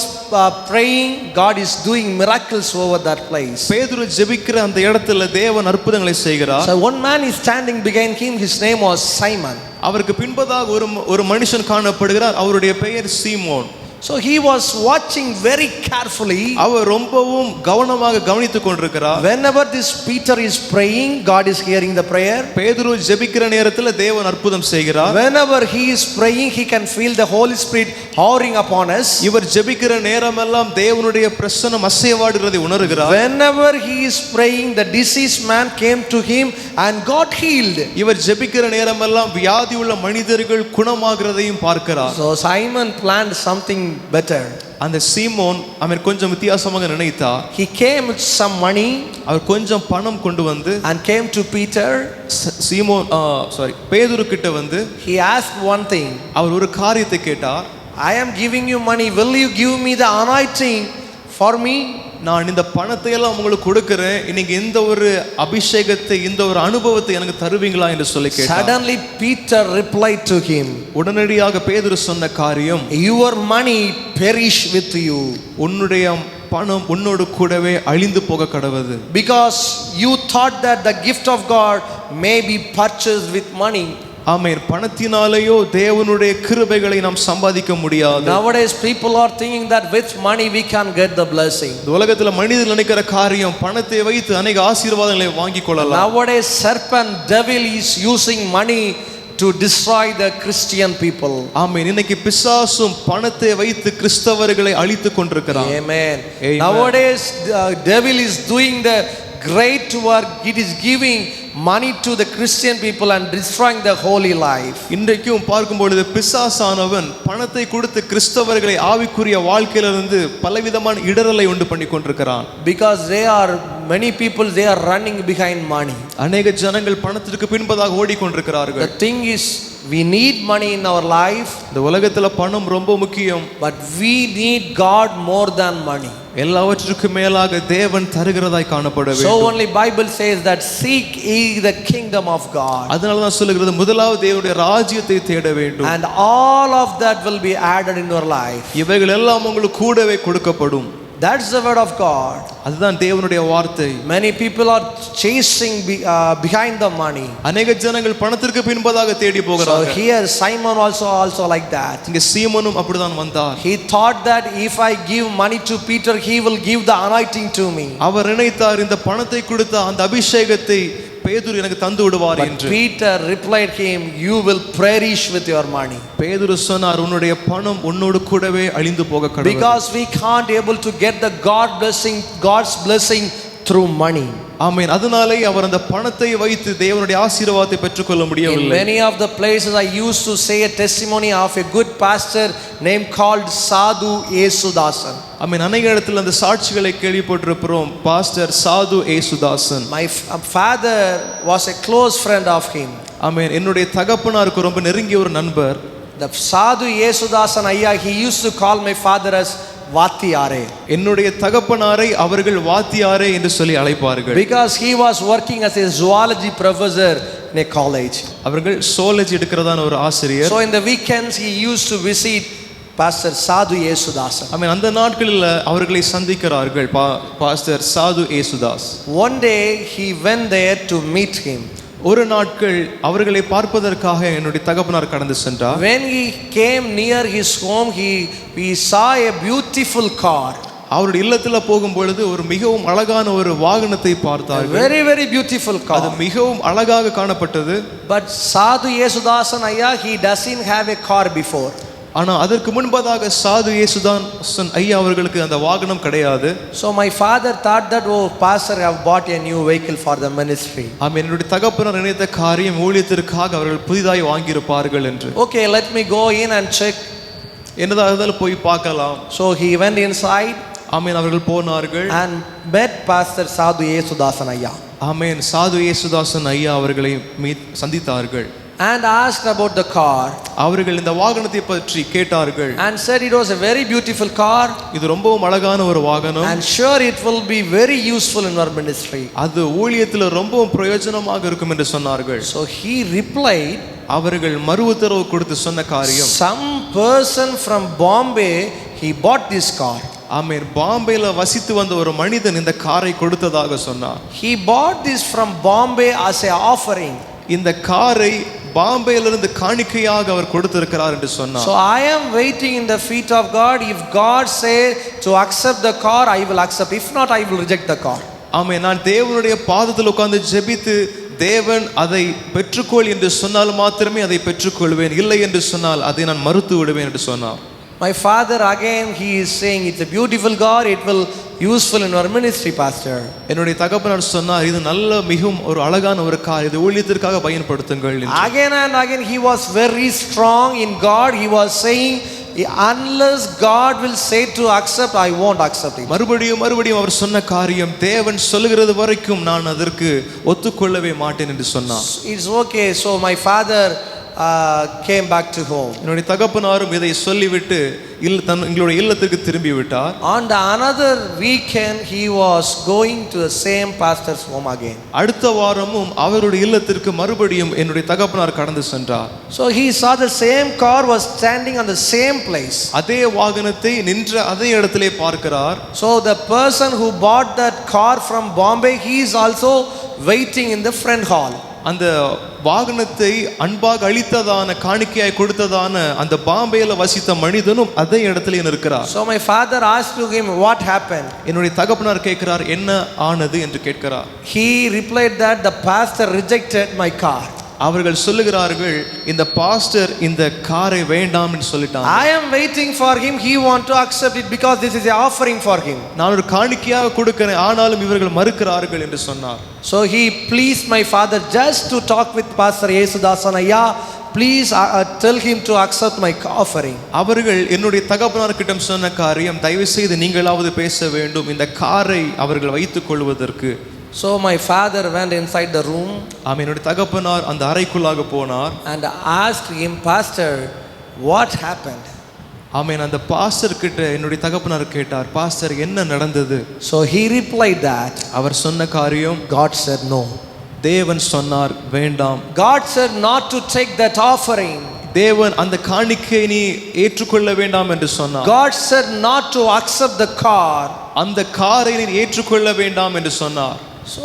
praying, God is doing miracles over that place. பேதுரு ஜெபிக்கிற அந்த இடத்துல தேவன் அற்புதங்களை செய்கிறார். So one man is standing behind him, his name was Simon. அவருக்கு பின்பதாக ஒரு மனுஷன் காணப்படுகிறார், அவருடைய பெயர் சீமோன். So he was watching very carefully. அவர் ரொம்பவும் கவனமாக கவனித்துக் கொண்டிருக்கிறார். Whenever this Peter is praying, God is hearing the prayer. பேதுரு ஜெபிக்கிற நேரத்தில் தேவன் அற்புதம் செய்கிறார். Whenever he is praying, he can feel the Holy Spirit hovering upon us. இவர் ஜெபிக்கிற நேரமெல்லாம் தேவனுடைய பிரசன்னம் அசைவாடுகிறதை உணர்கிறார். Whenever he is praying, the diseased man came to him and got healed. இவர் ஜெபிக்கிற நேரமெல்லாம் வியாதி உள்ள மனிதர்கள் குணமாகிறதையும் பார்க்கிறார். So Simon planned something better. அந்த சீமோன் அவன் கொஞ்சம் வித்தியாசமாக நினைத்தார். He came with some money. அவர் கொஞ்சம் பணம் கொண்டு வந்து and came to Peter. பேதுரு கிட்ட வந்து He asked one thing. அவர் ஒரு காரியத்தை கேட்டார். I am giving you money, will you give me the anointing for me? நான் இந்த பணத்தை எல்லாம் உங்களுக்கு கொடுக்கிறேன், இன்னைக்கு இந்த ஒரு அபிஷேகத்தை, இந்த ஒரு அனுபவத்தை எனக்கு தருவீங்களா என்று சொல்லி கேட்டார். Suddenly Peter replied to him. உடனடியாக பேதுரு சொன்ன காரியம், your money perish with you. உன்னுடைய பணம் உன்னோடு கூடவே அழிந்து போக கடவது. Because you thought that the gift of God may be purchased with money. ஆமென். பணத்தினாலேயோ தேவனுடைய கிருபைகளை நாம் சம்பாதிக்க முடியாது. Nowadays people are thinking that with money we can get the blessing. இந்த உலகத்துல மனிதர்கள் நினைக்கிற காரியம் பணத்தை வைத்து अनेक ஆசீர்வாதங்களை வாங்கிக் கொள்ளலாம். Nowadays serpent devil is using money to destroy the Christian people. ஆமென். இன்னைக்கு பிசாசும் பணத்தை வைத்து கிறிஸ்தவர்களை அழித்துக் கொண்டிருக்கிறான். Amen. Nowadays the devil is doing the great work. It is giving money to the Christian people and destroying the holy life. இன்றைக்கும் பார்க்கும் பொழுது பிசாசானவன் பணத்தை கொடுத்து கிறிஸ்தவர்களை ஆவிக்குரிய வாழ்க்கையிலிருந்து பலவிதமான இடரலை உண்டு பண்ணி கொண்டிருக்கிறான். Because many people they are running behind money. அநேக ஜனங்கள் பணத்திற்கு பின்பதாக ஓடிக்கொண்டிருக்கிறார்கள். The thing is we need money in our life. இந்த உலகத்துல பணம் ரொம்ப முக்கியம். But we need God more than money. எல்லாவற்றுக்கும் மேலாக தேவன் தருகிறதாய் காணப்பட வேண்டும். So only Bible says that seek ye the kingdom of God. அதனால தான் சொல்லுகிறது முதலாவது தேவனுடைய ராஜ்யத்தை தேட வேண்டும். And all of that will be added in your life. இவைகள் எல்லாம் உங்களுக்கு கூடவே கொடுக்கப்படும். That's the word of God. அதுதான் தேவனுடைய வார்த்தை. Many people are chasing behind the money. அநேக ஜனங்கள் பணத்திற்கு பின்பதாக தேடி So போகிறார்கள். here Simon also like that. இங்க சீமோனும் அப்படிதான் வந்தார். He thought that if I give money to Peter, he will give the anointing to me. அவர் நினைத்தார் இந்த பணத்தை கொடுத்த அந்த அபிஷேகத்தை பேதுரு எனக்கு தந்து விடுவார் என்று. Peter replied him, you will perish with your money. பேதுரு சொன்னார் உன்னுடைய பணம் உன்னோடு கூடவே அழிந்து போக கடவுள். Because we can't able to get the God's blessing through money. ஆமென். அதனாலே அவர் அந்த பணத்தை வைத்து தேவனுடைய ஆசீர்வாதத்தை பெற்றுக்கொள்ள In முடியவில்லை. many of the places I used to say a testimony of a good pastor named called Sadhu Yesudasan. ஆமென். அநேக இடத்துல அந்த சாட்சிகளை கேள்விப்பட்டிருக்கிறோம். பாஸ்டர் சாது Yesudasan. My father was a close friend of him. ஆமென். என்னுடைய தகப்பனாருக்கு ரொம்ப நெருங்கிய ஒரு நண்பர். The Sadhu Yesudasan Ayya, he used to call my father as Vatiyare. என்னுடைய தகப்பனாரை அவர்கள் வாத்தியாரே என்று சொல்லி அழைப்பார்கள். Because he was working as a zoology professor in a college. அவர்கள் zoology எடுக்கிறதான ஒரு ஆசிரியர். So in the weekends he used to visit Pastor Sadhu Yesudasan. ஆமென். அந்த நாட்களில் அவர்களை சந்திக்கிறார்கள் பாஸ்டர் சாது Yesudas. One day he went there to meet him. ஒரு நாட்கள் அவர்களை பார்ப்பதற்காக என்னுடைய தகப்பனார் கடந்து சென்றார். When he came near his home, he saw a beautiful car. அவருடைய இல்லத்துல போகும் பொழுது ஒரு மிகவும் அழகான ஒரு வாகனத்தை பார்த்தார்கள். Very beautiful car. அது மிகவும் அழகாக காணப்பட்டது. But Sadhu Yesudasan Ayya, he doesn't have a car before. ஆனா அதற்கு முன்பதாக சாது ஏசுதாசன் ஐயா அவர்களுக்கு அந்த வாகனம் கிடையாது. So my father thought that pastor have bought a new vehicle for the ministry. ஆமென். என்னுடைய தகப்பனார் நினைத்த காரியம் ஊழியத்திற்காக அவர்கள் புதிதாய் வாங்கியிருப்பார்கள் என்று. Okay, let me go in and check. என்னதாக இருந்தாலும் போய் பார்க்கலாம். So he went inside. ஆமென். அவர்கள் போனார்கள் And met Pastor Sadhu Yesudasan Ayya. ஆமென். சாது ஏசுதாசன் ஐயா அவர்களை சந்தித்தார்கள். And asked about the car. அவர்கள் இந்த வாகனத்தை பற்றி கேட்டார்கள். And said it was a very beautiful car. இது ரொம்பவும் அழகான ஒரு வாகனம். And sure it will be very useful in our ministry. அது ஊழியத்தில் ரொம்பவும் பிரயோஜனமாக இருக்கும் என்று சொன்னார்கள். So he replied, அவர்கள் மறு உத்தரவு கொடுத்து சொன்ன காரியம், some person from Bombay, he bought this car. ஆமென். பாம்பேல வசித்து வந்த ஒரு மனிதன் இந்த காரை கொடுத்ததாக சொன்னார். He bought this from Bombay as a offering. இந்த காரை பாம்பேயிலிருந்து காணிக்கையாக அவர் கொடுத்திருக்கிறார் என்று சொன்னார். So I am waiting in the feet of God. If God say to accept the car, I will accept. If not, I will reject the car. ஆமென். நான் தேவனுடைய பாதத்தில் உட்கார்ந்து ஜெபித்து தேவன் அதை பெற்றுக்கொள் என்று சொன்னால் மாத்திரமே அதை பெற்றுக்கொள்வேன், இல்லை என்று சொன்னால் அதை நான் மறுத்து விடுவேன் என்று சொன்னார். My father again, he is saying it's a beautiful car, it will useful in our ministry, pastor. என்னுடைய தகப்பனார் சொன்னார் இது நல்ல மிகவும் ஒரு அழகான ஒரு கார், இது ஊழியத்திற்காக பயன்படுத்துங்கள் என்று. Again and again he was very strong in God. He was saying unless God will say to accept, I won't accept it. மறுபடியும் அவர் சொன்ன காரியம் தேவன் சொல்லுகிறது வரைக்கும் நான் அதற்கு ஒத்துக்கொள்ளவே மாட்டேன் என்று சொன்னார். It's okay. So my father came back to home. என்னுடைய தகப்பனாரும் இதை சொல்லிவிட்டு எங்களுடைய இல்லத்துக்கு திரும்பி விட்டார். On the another weekend he was going to the same pastor's home again. அடுத்த வாரமும் அவருடைய இல்லத்திற்கு மறுபடியும் என்னுடைய தகப்பனார் கடந்து சென்றார். So he saw the same car was standing on the same place. அதே வாகனத்தை நின்ற அதே இடத்திலே பார்க்கிறார். So the person who bought that car from Bombay, he is also waiting in the front hall. அந்த வாகனத்தை அன்பாக அளித்ததான காணிக்கையாய் கொடுத்ததான அந்த பாம்பேல வசித்த மனிதனும் அதே இடத்திலே இருக்கிறார். So my father asked to him what happened. என்னுடைய தகப்பனார் கேட்கிறார் என்ன ஆனது என்று கேட்கிறார். He replied that the pastor rejected my car. அவர்கள் சொல்லுகிறார்கள் இந்த பாஸ்டர் இந்த காரை வேண்டாம் என்று சொல்லிட்டாங்க. I am waiting for him, he want to accept it because this is an offering for him. நான் ஒரு காணிக்கையாக கொடுக்கிறேன் ஆனாலும் இவர்கள் மறுக்கிறார்கள் என்று சொன்னார். So he pleased my father just to talk with Pastor Yesudasan Ayya, please tell him to accept my offering. அவர்கள் என்னுடைய தகப்பனார் கிட்ட சொன்ன காரியம் தயவு செய்து நீங்களாவது பேச வேண்டும் இந்த காரை அவர்கள் வைத்துக் கொள்வதற்கு. So my father went inside the room. என்னுடைய தகப்பனார் அந்த அறைக்குள்ளாக போனார். And asked him, Pastor, what happened? ஆமென். அந்த பாஸ்டர் கிட்ட என்னுடைய தகப்பனார் கேட்டார் பாஸ்டர் என்ன நடந்தது? So he replied that அவர் சொன்ன காரியம் God said no. தேவன் சொன்னார் வேண்டாம். God said not to take that offering. தேவன் அந்த காணிக்கையை நீ ஏற்றுக்கொள்ள வேண்டாம் என்று சொன்னார். God said not to accept the car. அந்த காரை நீ ஏற்றுக்கொள்ள வேண்டாம் என்று சொன்னார். So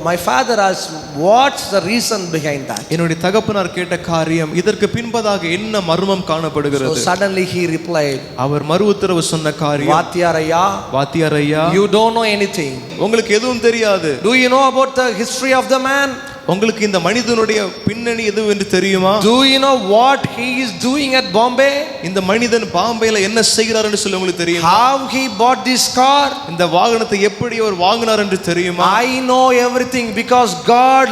my father asked, what's the reason behind that? என்னுடைய தகப்பனார் கேட்ட காரியம், இதற்கு பின்பதாக என்ன மர்மம் So காணப்படுகிறது? suddenly he replied, அவர் மறு உத்தரவு சொன்ன காரியம், Vatyaraya, வாத்தியார் ஐயா, you don't know anything. உங்களுக்கு எதுவும் தெரியாது. Do you know about the history of the man? உங்களுக்கு இந்த மனிதனுடைய பின்னணி எது என்று தெரியுமா? Do you know what he is doing at Bombay? இந்த மனிதன் பாம்பேல என்ன செய்கிறார் என்று சொல்லி உங்களுக்கு தெரியுமா? How he bought this car? இந்த வாகனத்தை எப்படி அவர் வாங்கினார் என்று தெரியுமா? I know everything because God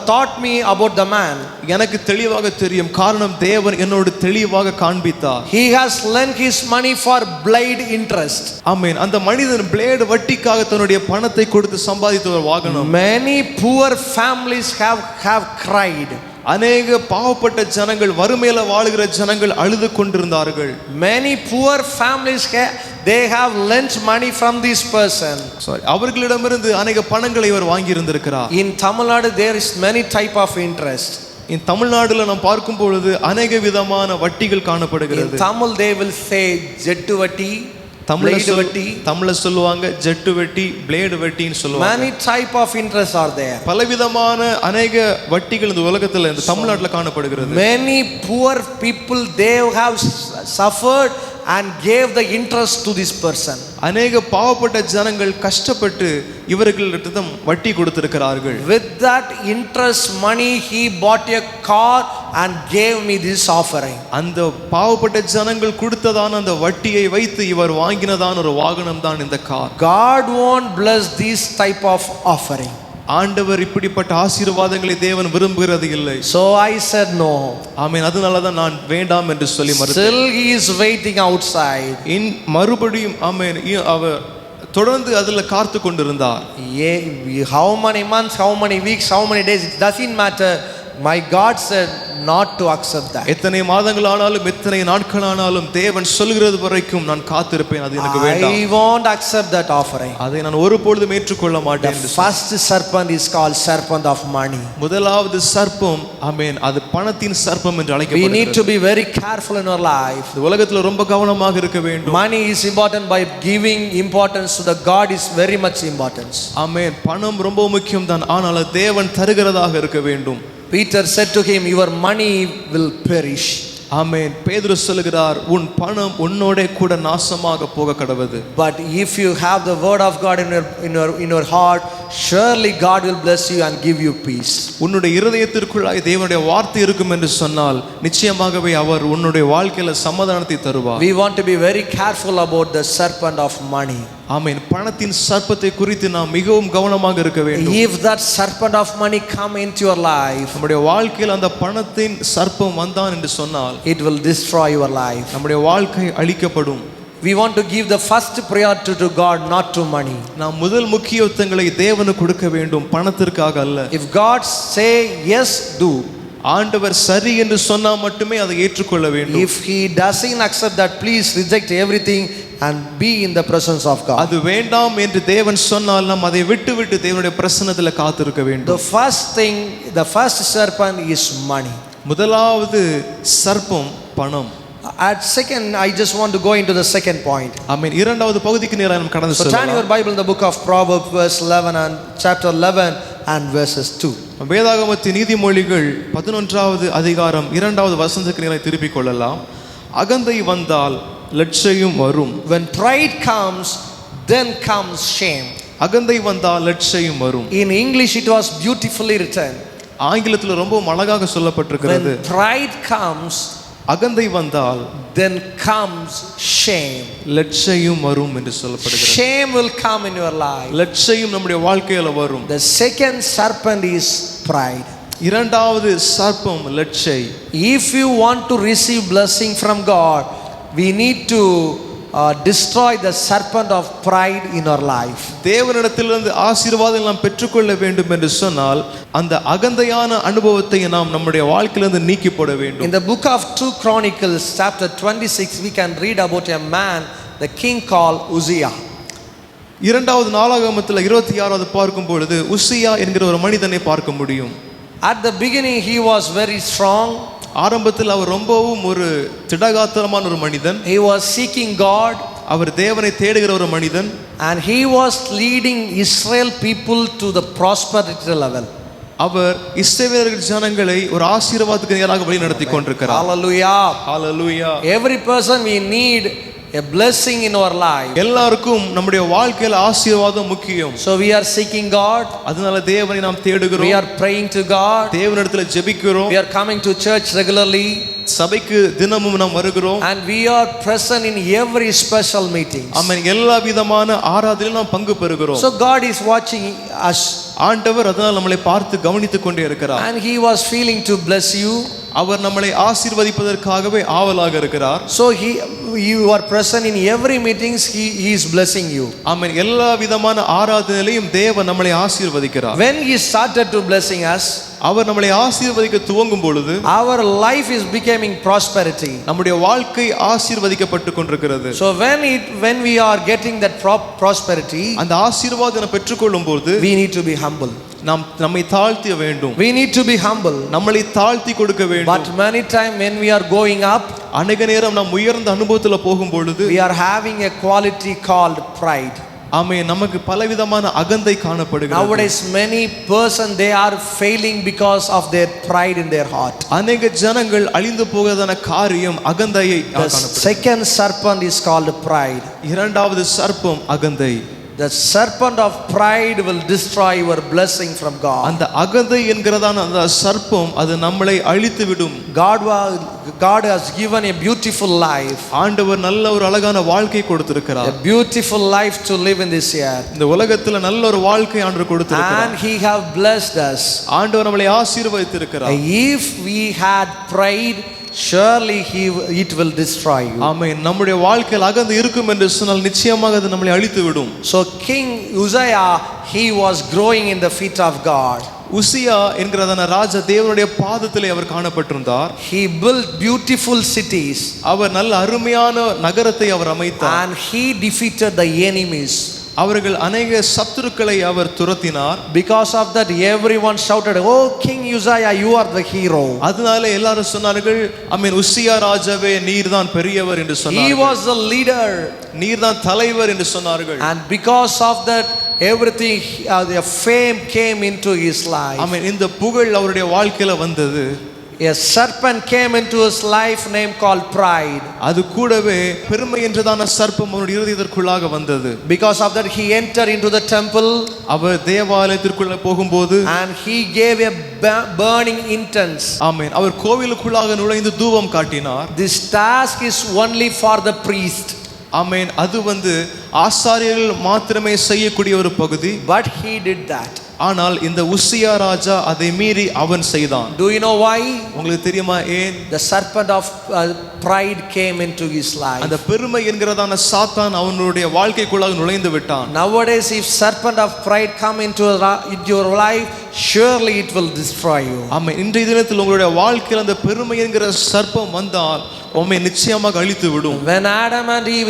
taught me about the man. எனக்கு தெளிவாக தெரியும், காரணம் தேவன் என்னோடு தெளிவாக காண்பித்தார். He has lent his money for blade interest. ஆமென். அந்த மனிதன் பிளேடு வட்டிக்காக தன்னுடைய பணத்தை கொடுத்து சம்பாதித்த ஒரு வாகனம். Many poor families have cried. அநேக பாவப்பட்ட ஜனங்கள், வறுமையில வாழுகிற ஜனங்கள் அழுது கொண்டிருந்தார்கள். Many poor families they have lent money from this person. அவர்களிடமிருந்து அநேக பணங்களை இவர் வாங்கி இருந்திருக்கிறார். In Tamil Nadu there is many type of interest. இந்த தமிழ்நாடுல நாம் பார்க்கும் பொழுது அநேக விதமான வட்டிகள் காணப்படுகிறது. In Tamil they will say jettu vatti, தமிழ்ல சொல்லுவாங்க ஜெட்டு வெட்டி, பிளேடு வெட்டின்னு சொல்லுவாங்க. Many type of interests are there. பலவிதமான அநேக வட்டிகள் இந்த உலகத்துல இந்த தமிழ்நாட்டுல காணப்படுகிறது. Many poor people they have suffered and gave the interest to this person. அநேக பாவப்பட்ட ஜனங்கள் கஷ்டப்பட்டு இவர்களிடம் வட்டி கொடுத்திருக்கிறார்கள். With that interest money he bought a car and gave me this offering. அந்த பாவப்பட்ட ஜனங்கள் கொடுத்ததான அந்த வட்டியை வைத்து இவர் வாங்கினதான ஒரு வாகனம் தான் இந்த car. God won't bless this type of offering. ஆண்டவர் இப்படிப்பட்ட ஆசீர்வாதங்களை தேவன் விரும்புகிறது இல்லை. So I said no. ஆமென். அதனால தான் நான் வேண்டாம் என்று சொல்லி மறுத்தேன். Still he is waiting outside. மறுபடியும் ஆமென் அவர் தொடர்ந்து அதில் காத்து கொண்டிருந்தார். How many months, how many weeks, how many days, it doesn't matter. My God said not to accept that. எத்தனை மாதங்கள் ஆனாலும் எத்தனை நாட்கள் ஆனாலும் தேவன் சொல்கிறது வரைக்கும் நான் காத்திருப்பேன், அது எனக்கு வேண்டாம். I won't accept that offering. அதை நான் ஒருபொழுதும் ஏற்றுக்கொள்ள மாட்டேன். The first serpent is called serpent of money. முதலாவது சர்ப்பம் ஆமென், அது பணத்தின் சர்ப்பம் என்று அழைக்கப்படுகிறது. We need to be very careful in our life. இந்த உலகத்துல ரொம்ப கவனமாக இருக்க வேண்டும். Money is important, by giving importance to the God is very much importance. ஆமென். பணம் ரொம்ப முக்கியம் தான், ஆனால் தேவன் தருகிறதாக இருக்க வேண்டும். Peter said to him, your money will perish. ஆமென். பேதுரு சொல்கிறார், உன் பணம் உன்னோட கூட நாசமாக போக கடவது. But if you have the word of God in your heart, surely God will bless you and give you peace. உன்னுடைய இருதயத்திற்குள்ளாய் தேவனுடைய வார்த்தை இருக்கும் என்று சொன்னால் நிச்சயமாகவே அவர் உன்னுடைய வாழ்க்கையில சமாதானத்தை தருவார். We want to be very careful about the serpent of money. ஆமென். பணத்தின் சர்ப்பத்தை குறித்து நாம் மிகவும் கவனமாக இருக்க வேண்டும். If that serpent of money come into your life, நம்முடைய வாழ்க்கையில் அந்த பணத்தின் சர்ப்பம் வந்தான் என்று சொன்னால் it will destroy your life. நம்முடைய வாழ்க்கை அழிக்கப்படும். We want to give the first priority to God, not to money. நாம் முதல் முக்கியத்துவங்களை தேவனுக்கு கொடுக்க வேண்டும், பணத்திற்காக அல்ல. If God say yes, do. ஆண்டவர் சரி என்று சொன்னா மட்டுமே அதை ஏற்றுக்கொள்ள வேண்டும். If he doesn't accept that, please reject everything and be in the presence of God. அது வேண்டாம் என்று தேவன் சொன்னால் நாம் அதை விட்டு தேவனுடைய பிரசன்னத்தில் காத்திருக்க வேண்டும். The first thing, the first serpent is money. முதலாவது சர்ப்பம் பணம். At second, I just want to go into the second point. ஆமென். இரண்டாவது பகுதிக்கு நேரா நாம் கடந்து So turn செல்லலாம். your Bible in the book of Proverbs verse 11 and chapter 11 and verses 2. வேதாகமத்தின் நீதிமொழிகள் 11வது அதிகாரம் 2வது வசனத்துக்கு நேரா திருப்பிக் கொள்ளலாம். அகந்தை வந்தால் லட்சையும் வரும். When pride comes, then comes shame. அகந்தை வந்தால் லட்சையும் வரும். In English it was beautifully written. ஆங்கிலத்தில் ரொம்ப அழகாக சொல்லப்பட்டிருக்கிறது. When pride comes, அகந்தை வந்தால் then comes shame. லட்சையும் வரும் என்று சொல்லப்படுகிறது. Shame will come in your life. லட்சையும் நம்முடைய வாழ்க்கையில வரும். The second serpent is pride. இரண்டாவது சர்ப்பம் லட்சை. If you want to receive blessing from God, we need to destroy the serpent of pride in our life. தேவனிடத்திலிருந்து ஆசீர்வாதங்களை நாம் பெற்றுக்கொள்ள வேண்டும் என்று சொன்னால் அந்த அகந்தையான அனுபவத்தை நாம் நம்முடைய வாழ்க்கையிலிருந்து நீக்கி போட வேண்டும். In the book of 2 Chronicles chapter 26 we can read about a man, the king called Uzziah. இரண்டாவது நாளாகமத்தில் 26வது பார்க்கும் பொழுது உசியா என்கிற ஒரு மனிதனை பார்க்க முடியும். At the beginning he was very strong. ஆரம்பத்தில் அவர் ரொம்பவும் ஒரு திடகாத்திரமான ஒரு மனிதன். He was seeking God. அவர் தேவனை தேடுகிற ஒரு மனிதன். And he was leading Israel people to the prosperity level. அவர் இஸ்ரவேலர்கள் ஜனங்களை ஒரு ஆசீர்வாதத்துக்கு நேராக வழி நடத்தி கொண்டிருக்கிறார். Hallelujah. Hallelujah. Every person we need a blessing in our life. எல்லாருக்கும் நம்முடைய வாழ்க்கையில ஆசீர்வாதம் முக்கியம். So we are seeking God. அதனால தேவனை நாம் தேடுகிறோம். We are praying to God. தேவனிடத்தில் ஜெபிக்கிறோம். We are coming to church regularly. சபைக்கு தினமும் நாம் வருகிறோம். And we are present in every special meetings. ஆமென். எல்லா விதமான ஆராதனையிலும் நாம் பங்கு பெறுகிறோம். So God is watching us. ஆண்டவர் அதனால் நம்மளை பார்த்து கவனித்துக் கொண்டே இருக்கிறார். And he was feeling to bless you. அவர் நம்மளை ஆசீர்வதிப்பதற்காகவே ஆவலாக இருக்கிறார். So you are present in every meetings. He is blessing you. ஆமென். எல்லா விதமான ஆராதனையிலும் தேவன் நம்மளை ஆசீர்வதிக்கிறார். When he started to blessing us, அவர் நம்மளை ஆசீர்வதிக்க துவங்கும் பொழுது our life is becoming prosperity. நம்முடைய வாழ்க்கை ஆசீர்வதிக்கப்பட்டு கொண்டிருக்கிறது. So when we are getting that prosperity, அந்த ஆசீர்வாதத்தை பெற்றுக்கொள்ளும் போது we need to be humble. நாம் நம்மை தாழ்த்த வேண்டும். We need to be humble. நம்மளை தாழ்த்தி கொடுக்க வேண்டும். But many time when we are going up, அநேக நேரம் நாம் உயர்ந்த அனுபவத்துல போகும் பொழுது we are having a quality called pride. ஆமென். நமக்கு பலவிதமான அகந்தை காணப்படுகிறது. Nowadays many person they are failing because of their pride in their heart. அநேக ஜனங்கள் அழிந்து போகிறதான காரியம் அகந்தையை The காணப்படுகிறது. second serpent is called pride. இரண்டாவது சர்ப்பம் அகந்தை. The serpent of pride will destroy your blessing from God. அந்த அகந்தை என்கிறதான அந்த சர்ப்பம் அது நம்மளை அழித்து விடும். God has given a beautiful life. ஆண்டவர் நல்ல ஒரு அழகான வாழ்க்கை கொடுத்திருக்கிறார். A beautiful life to live in this year. இந்த உலகத்துல நல்ல ஒரு வாழ்க்கை ஆண்டவர் கொடுத்திருக்கிறார். And he have blessed us. ஆண்டவர் நம்மளை ஆசீர்வதித்திருக்கிறார். If we had pride, surely it will destroy you. ஆமென். நம்முடைய வாழ்க்கையில் அகந்தை இருக்கும் என்று சொன்னால் நிச்சயமாக அது நம்மளை அழித்து விடும். So King Uzziah, he was growing in the feet of God. உசியா என்கிறதான ராஜா தேவனுடைய பாதத்திலே அவர் காணப்பட்டிருந்தார். He built beautiful cities. அவர் நல்ல அருமையான நகரத்தை அவர் அமைத்தார். And he defeated the enemies. அவர்கள் அநேக சத்துருக்களை அவர் துரத்தினார். Because of that everyone shouted, "Oh King Uzziah, you are the hero." அதனால எல்லாரும் சொன்னார்கள், ஆமென், உசியா ராஜாவே நீர்தான் பெரியவர் என்று He சொன்னார்கள். was the leader. நீர்தான் தலைவர் என்று சொன்னார்கள். And because of that everything the fame came into his life. ஆமென். இந்த புகழ் அவருடைய வாழ்க்கையில வந்தது. A serpent came into his life name called pride. அது கூடவே பெருமை என்றதான சர்ப்பம் அவருடைய இருதயத்திற்குள்ளாக வந்தது. Because of that he entered into the temple. அவர் தேவாலயத்திற்குள்ள போகும்போது And he gave a burning incense. ஆமென். அவர் கோவிலுக்குள்ளாக நுழைந்து தூபம் காட்டினார். This task is only for the priest. ஆமென். அது ஆசாரியர்கள் மாத்திரமே செய்யக்கூடிய ஒரு பகுதி. But he did that. ஆனால் இந்த உசியா ராஜா அதை மீறி அவன் செய்தான். Do you know why? உங்களுக்கு தெரியுமா ஏன்? The serpent of pride came into his life. அந்த பெருமை என்கிறதான சாத்தான் அவனுடைய வாழ்க்கைக்குள்ளாக நுழைந்து விட்டான். Nowadays if serpent of pride come into your life, surely it will destroy you. ஆமென். இன்றைய தினத்தில் உங்களுடைய வாழ்க்கையில் அந்த பெருமை என்கிற சர்ப்பம் வந்தால் உம்மை நிச்சயமாக அழித்து விடும். When Adam and Eve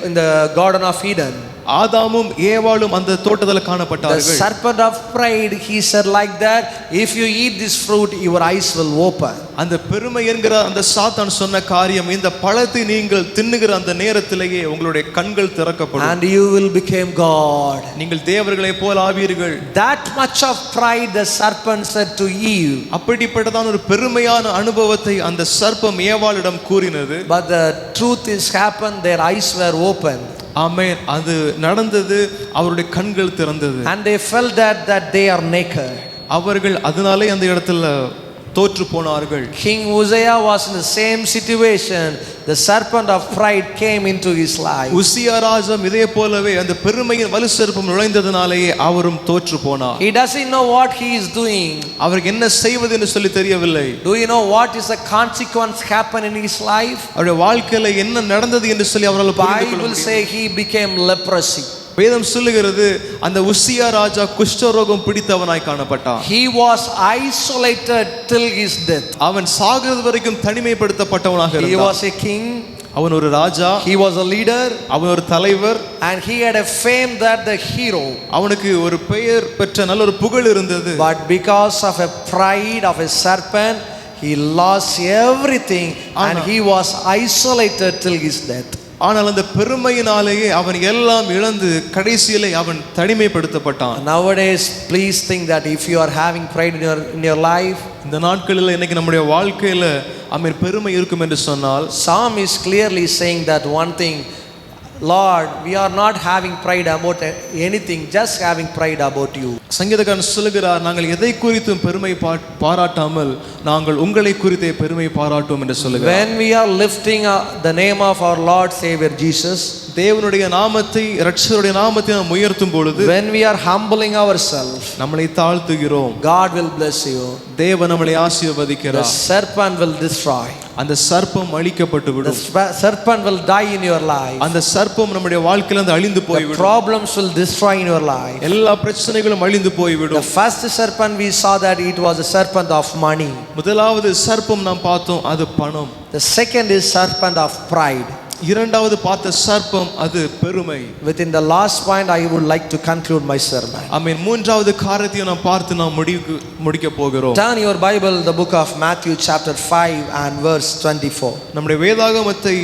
in the garden of Eden, ஆதாமும் ஏவாளும் அந்த தோட்டத்தில் the காணப்பட்டார்கள். serpent of pride, he said like that, if you eat this fruit your eyes will open. அந்த பெருமை என்கிற அந்த சாத்தான் சொன்ன காரியம், இந்த பழத்தை நீங்கள் தின்னுகிற அந்த நேரத்திலேயே உங்களுடைய கண்கள் திறக்கப்படும். And you will become God. நீங்கள் தேவர்களை போல் ஆவீர்கள். That much of pride the serpent said to Eve. அப்படிப்பட்டதான ஒரு பெருமையான அனுபவத்தை அந்த சர்ப்பம் ஏவாளிடம் கூறினது. But the truth is happened, their eyes were open. ஆமென். அது நடந்தது, அவருடைய கண்கள் திறந்தது. And they felt that they are naked. அவர்கள் அதனாலே அந்த இடத்துல தோற்று போனார்கள். King Uzziah was in the same situation. The serpent of pride came into his life. உசியா ராஜா இதே போலவே அந்த பெருமையின் வலு சர்ப்பம் நுழைந்ததனாலேயே அவரும் தோற்று போனார். He doesn't know what he is doing. அவருக்கு என்ன செய்வது என்று சொல்லி தெரியவில்லை. Do you know what is the consequence happen in his life? அவருடைய வாழ்க்கையில என்ன நடந்தது என்று சொல்லி அவரால் புரிந்து கொள்ள Bible முடியவில்லை. say he became leprosy. வேதம் சொல்லுகிறது அந்த உசியா ராஜா குஷ்டரோகம் பிடித்தவனாய் காணப்பட்டான். He was isolated till his death. அவன் சாகிறது வரைக்கும் தனிமைப்படுத்தப்பட்டவனாக He இருந்தான். was a king. அவன் ஒரு ராஜா. He was a leader. அவன் ஒரு தலைவர். And he had a fame that the hero. அவனுக்கு ஒரு பெயர் பெற்ற நல்ல ஒரு புகழ் இருந்தது. But because of a pride of a serpent, he lost everything and he was isolated till his death. ஆனால் அந்த பெருமையினாலேயே அவன் எல்லாம் இழந்து கடைசியிலே அவன் தனிமைப்படுத்தப்பட்டான். Nowadays, please think that if you are having pride in your life, இந்த நாட்களில் இன்னைக்கு நம்முடைய வாழ்க்கையில பெருமை இருக்கும் என்று சொன்னால், Psalm is clearly saying that one thing, Lord, we are not having pride about anything, just having pride about you. சங்கீதக்காரன் சொல்கிறார், நாங்கள் எதை குறித்தும் பெருமை பாராட்டாமல் நாங்கள் உங்களை குறித்தே பெருமை பாராட்டுவோம் என்று சொல்லுகிறார். When we are lifting the name of our Lord Savior Jesus, தேவனுடைய நாமத்தை, இரட்சகருடைய நாமத்தை நாம் உயர்த்தும் பொழுது, when we are humbling ourselves, நம்மளை தாழ்த்துகிறோம், God will bless you. தேவன் நம்மளை ஆசீர்வதிக்கிறார். The serpent will destroy. அந்த சர்ப்பம் அழிக்கப்பட்டு விடும். The serpent will die in your life. அந்த சர்ப்பம் நம்முடைய வாழ்க்கையில இருந்து அழிந்து போய்விடும். The problems will destroy in your life. எல்லா பிரச்சனைகளும் அழிந்து போய்விடும். The first serpent we saw that it was a serpent of money. முதலாவது சர்ப்பம் நாம் பார்த்தோம், அது பணம். The second is serpent of pride. இரண்டாவது பார்த்த சர்ப்பம் அது பெருமை. Within the last point I would like to conclude my sermon. மூன்றாவது காரியத்தை நாம் பார்த்து நாம் முடிக்க போகிறோம். Turn your Bible the book of Matthew chapter 5 and verse 24. நம்முடைய வேதாகமத்தை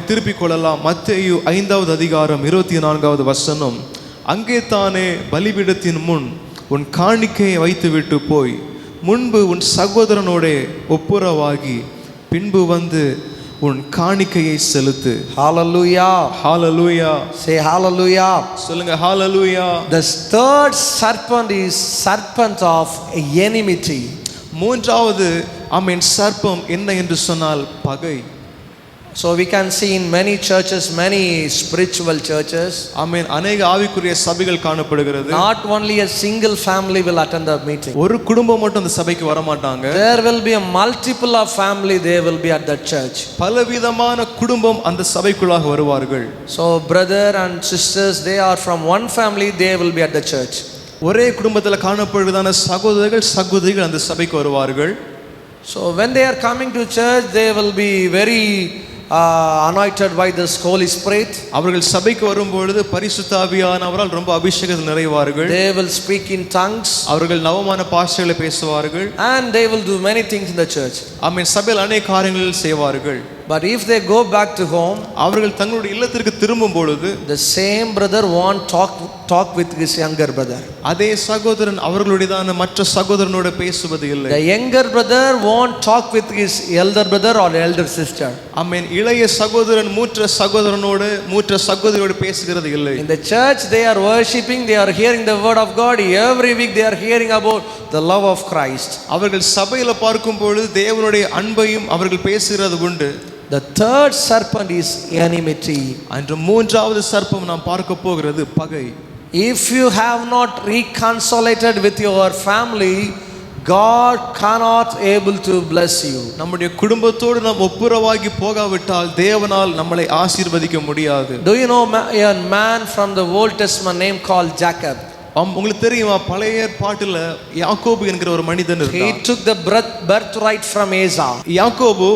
திருப்பிக் கொள்ளலாம். மத்தேயு 5வது அதிகாரம் 24வது வசனம். அங்கே தானே பலிபீடத்தின் முன் உன் காணிக்கையை வைத்துவிட்டு போய் முன்பு உன் சகோதரனோடே ஒப்புரவாகி பின்பு வந்து உன் காணிக்கையை செலுத்து. Hallelujah. Hallelujah. Say hallelujah. சொல்லுங்க hallelujah. The third serpent is serpent of enmity. மூன்றாவது சர்ப்பம் என்ன என்று சொன்னால் பகை. So we can see in many churches, many spiritual churches, அநேக ஆவிக்குரிய சபைகள் காணப்படுகிறது. not only a single family will attend the meeting. ஒரு குடும்பம் மட்டும் அந்த சபைக்கு வர மாட்டாங்க. There will be a multiple of family, they will be at that church. பலவிதமான குடும்பம் அந்த சபைக்குள்ளாக வருவார்கள். So brother and sisters, they are from one family, they will be at the church. ஒரே குடும்பத்தில் காணப்படுவதான சகோதரிகள் அந்த சபைக்கு வருவார்கள். So when they are coming to church, they will be very anointed by the Holy Spirit. அவர்கள் சபைக்கு வரும்பொழுது பரிசுத்த ஆவியானவரால் ரொம்ப அபிஷேகத்தில் நிறைவார்கள். They will speak in tongues. அவர்கள் நவமான பாஷைகளை பேசுவார்கள். And they will do many things in the church. சபையில் அநேக காரியங்கள் செய்வார்கள். But if they go back to home, அவர்கள் தங்களுடைய இல்லத்திற்கு திரும்பும் பொழுது the same brother won't talk with his younger brother. அதே சகோதரன் அவர்களுடையதான மற்ற சகோதரனோட பேசுவது இல்லை. The younger brother won't talk with his elder brother or elder sister. இளைய சகோதரன் மூத்த சகோதரியோடு பேசுகிறது இல்லை. In the church they are worshiping, they are hearing the word of God. Every week they are hearing about the love of Christ. அவர்கள் சபையில பார்க்கும் பொழுது தேவனுடைய அன்பையும் அவர்கள் பேசுகிறது உண்டு. The third serpent is enmity. அன்று மூன்றாவது சர்ப்பம் நாம் பார்க்க போகிறது பகை. If you have not reconciled with your family, God cannot able to bless you. நம்முடைய குடும்பத்தோடு நாம் ஒப்புரவாகி போகாவிட்டால் தேவனால் நம்மளை ஆசீர்வதிக்க முடியாது. Do you know a man from the Old Testament name called Jacob? உங்களுக்கு தெரியுமா, பழைய ஏற்பாட்டில் யாக்கோபு என்கிற ஒரு மனிதன் இருந்தான். He took the birthright from Esau. யாக்கோபு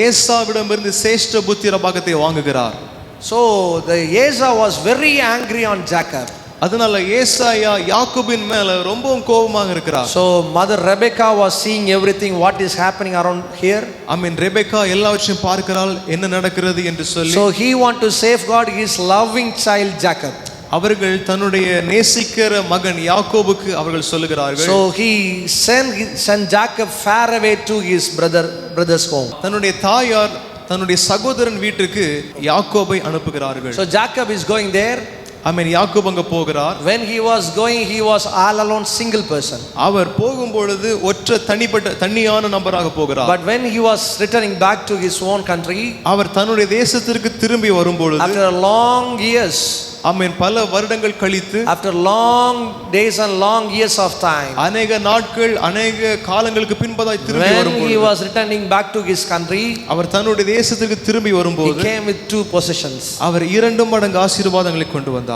ஏசாவிடமிருந்து சேஷ்ட புத்திர பாகத்தை வாங்குகிறார். So the Esau was very angry on Jacob. அதனால ஏசாயா யாக்கோபின் மேல ரொம்பவும் கோபமாக இருக்கிறார். So mother Rebecca was seeing everything what is happening around here. Rebecca எல்லாவற்றையும் பார்க்கிறாள் என்ன நடக்கிறது என்று சொல்லி. So he want to safeguard his loving child Jacob. அவர்கள் தன்னுடைய நேசிக்கிற மகன் யாக்கோபுக்கு அவர்கள் சொல்லுகிறார்கள். So he sent Jacob far away to his brother's home. தன்னுடைய தாயார் தன்னுடைய சகோதரன் வீட்டுக்கு யாக்கோபை அனுப்புகிறார்கள். So Jacob is going there. யாக்கோபு அங்க போகிறார். When he was going, he was all alone, single person. அவர் போகும் பொழுது ஒற்ற தனியான நபராக போகிறார். But when he was returning back to his own country, அவர் தன்னுடைய தேசத்திற்கு திரும்பி வரும் பொழுது, after long years, பல வருடங்கள் கழித்து, after long days and long years of time, அநேக நாட்கள் அநேக காலங்களுக்கு பின்பதாய் திரும்பி வரும்போது, when he was returning back to his country, அவர் தன்னுடைய தேசத்திற்கு திரும்பி வரும்போது, he came with 2 possessions. அவர் 2 மடங்கு ஆசீர்வாதங்களை கொண்டு வந்தார்.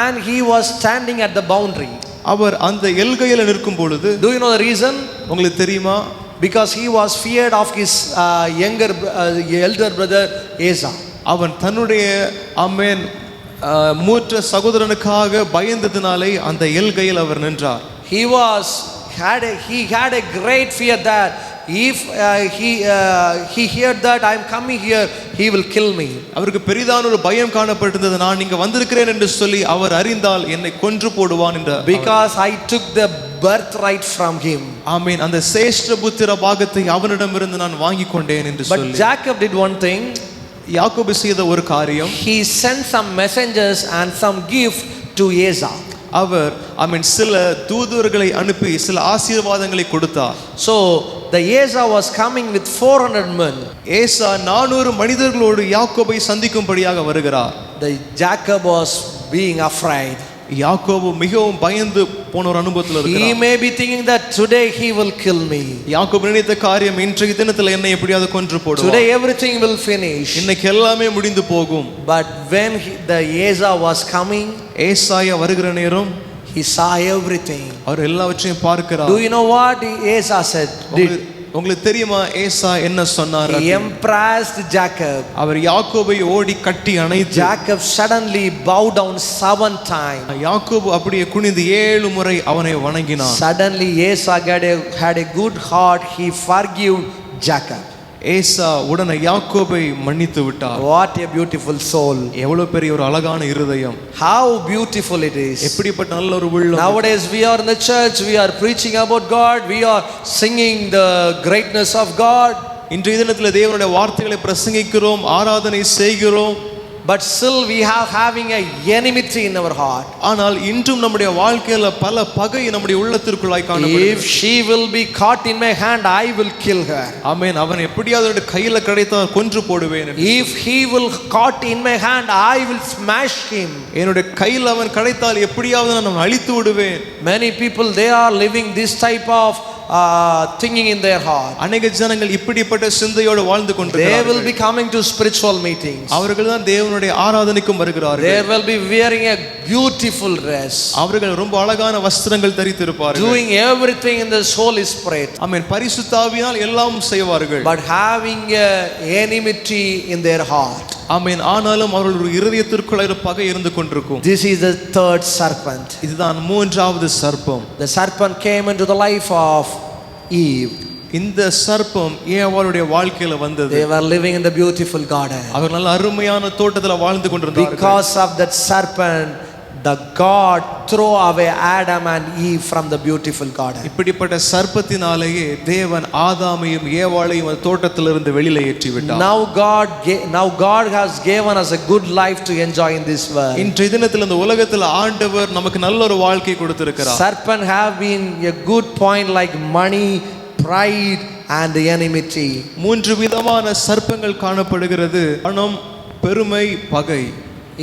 And he was standing at the boundary. அவர் அந்த எல்கையில் நிற்கும் பொழுது, do you know the reason? உங்களுக்கு தெரியுமா? Because he was feared of his elder brother Esau. அவன் தன்னுடைய மூத்த சகோதரனுக்காக பயந்ததினாலே அந்த எல்கையில் அவர் நின்றார். He had a great fear that if he heard that I am coming here, he will kill me. அவருக்கு பெரிதான ஒரு பயம் காணப்பட்டிருந்தது. நான் இங்க வந்திருக்கிறேன் என்று சொல்லி அவர் அறிந்தால் என்னை கொன்று போடுவான் என்ற. Because I took the birthright from him. ஆமென். அந்த சேஷ்ட புத்திர பாகத்தை அவனிடமிருந்து நான் வாங்கி கொண்டேன் என்று சொல்லி. But Jacob did one thing. யாக்கோபு செய்த ஒரு காரியம், he sent some messengers and some gift to Esau. அவர் சில தூதுவர்களை அனுப்பி சில ஆசீர்வாதங்களை கொடுத்தார். So the Esau was coming with 400 men. ஏசா 400 மனிதர்களோடு யாக்கோபை சந்திக்கும்படியாக வருகிறார். The Jacob was being afraid. யாக்கோபு மிகவும் பயந்து போன ஒரு அனுபவத்தில் இருக்கிறார். He may be thinking that today he will kill me. யாக்கோபு நினைத்த காரியம், இன்றைய தினத்தில் என்னை எப்படியாவது கொன்று போடுவார். Today everything will finish. இன்னைக்கு எல்லாமே முடிந்து போகும். But when the Esau was coming, ஏசாயா வருகிற நேரம், he saw everything. அவர் எல்லாவற்றையும் பார்க்கிறார். Do you know what Esau said? உங்களுக்கு தெரியுமா ஏசா என்ன சொன்னார்? He embraced Jacob. அவர் யாக்கோபை ஓடி கட்டி அணைத்து, Jacob suddenly bowed down 7 times. யாக்கோபு அப்படியே குனிந்து 7 முறை அவனை வணங்கினார். Suddenly Esau had a good heart. He forgave Jacob. ஏசா உடனே யாக்கோபை மன்னித்து விட்டார். What a beautiful soul. எவ்வளவு பெரிய ஒரு அழகான இருதயம். How beautiful it is. எப்படிப்பட்ட நல்ல ஒரு உள்ளம். Nowadays we are in the church, we are preaching about God, we are singing the greatness of God. இன்றைய தினத்தில் தேவனுடைய வார்த்தைகளை பிரசங்கிக்கிறோம், ஆராதனை செய்கிறோம். But still we have having a enmity in our heart. ஆனால் இன்றும் நம்முடைய வாழ்க்கையில பல பகை நம்முடைய உள்ளத்திற்குள்ளாய் காணப்படுகிறது. If she will be caught in my hand, I will kill her. ஆமென். அவன் எப்படியாவது கையில கிடைத்தால் கொன்று போடுவேன். If he will caught in my hand, I will smash him. என்னுடைய கையில் அவன் கிடைத்தால் எப்படியாவது நான் அழித்து விடுவேன். Many people, they are living this type of thinking in their heart. அநேக ஜனங்கள் இப்படிப்பட்ட சிந்தையோடு வாழ்ந்து கொண்டிருக்கிறார்கள். They will be coming to spiritual meetings. அவர்கள் தான் தேவனுடைய ஆராதனைக்கும் வருகிறார்கள். They will be wearing a beautiful dress. அவர்கள் ரொம்ப அழகான வஸ்திரங்கள் தரித்திருப்பார்கள். Doing everything in the Holy Spirit. ஆமென். பரிசுத்த ஆவியினால் எல்லாம் செய்வார்கள். But having a enmity in their heart. ஆமென். ஆனாலும் அவர்களுடைய இருதயத்திற்குள் ஒரு பகை இருந்து கொண்டிருக்கும். This is the third serpent. இதுதான் மூன்றாவது சர்ப்பம். The serpent came into the life of Eve. இந்த சர்ப்பம் ஏவாளுடைய வாழ்க்கையில வந்தது. They were living in the beautiful garden. அவர் நல்ல அருமையான தோட்டத்துல வாழ்ந்து கொண்டிருந்தார்கள். Because of that serpent, the God threw away Adam and Eve from the beautiful garden. இப்படிப்பட்ட சர்ப்பத்தினாலேயே தேவன் ஆதாமையும் ஏவாளையும் அந்த தோட்டத்திலிருந்து வெளியில ஏற்றி விட்டார். Now God has given us a good life to enjoy in this world. இன்றைய தினத்தில் இந்த உலகத்தில் ஆண்டவர் நமக்கு நல்ல ஒரு வாழ்க்கை கொடுத்திருக்கிறார். Serpent have been a good point like money, pride and the enmity. மூன்று விதமான சர்ப்பங்கள் காணப்படுகிறது. பணம், பெருமை, பகை.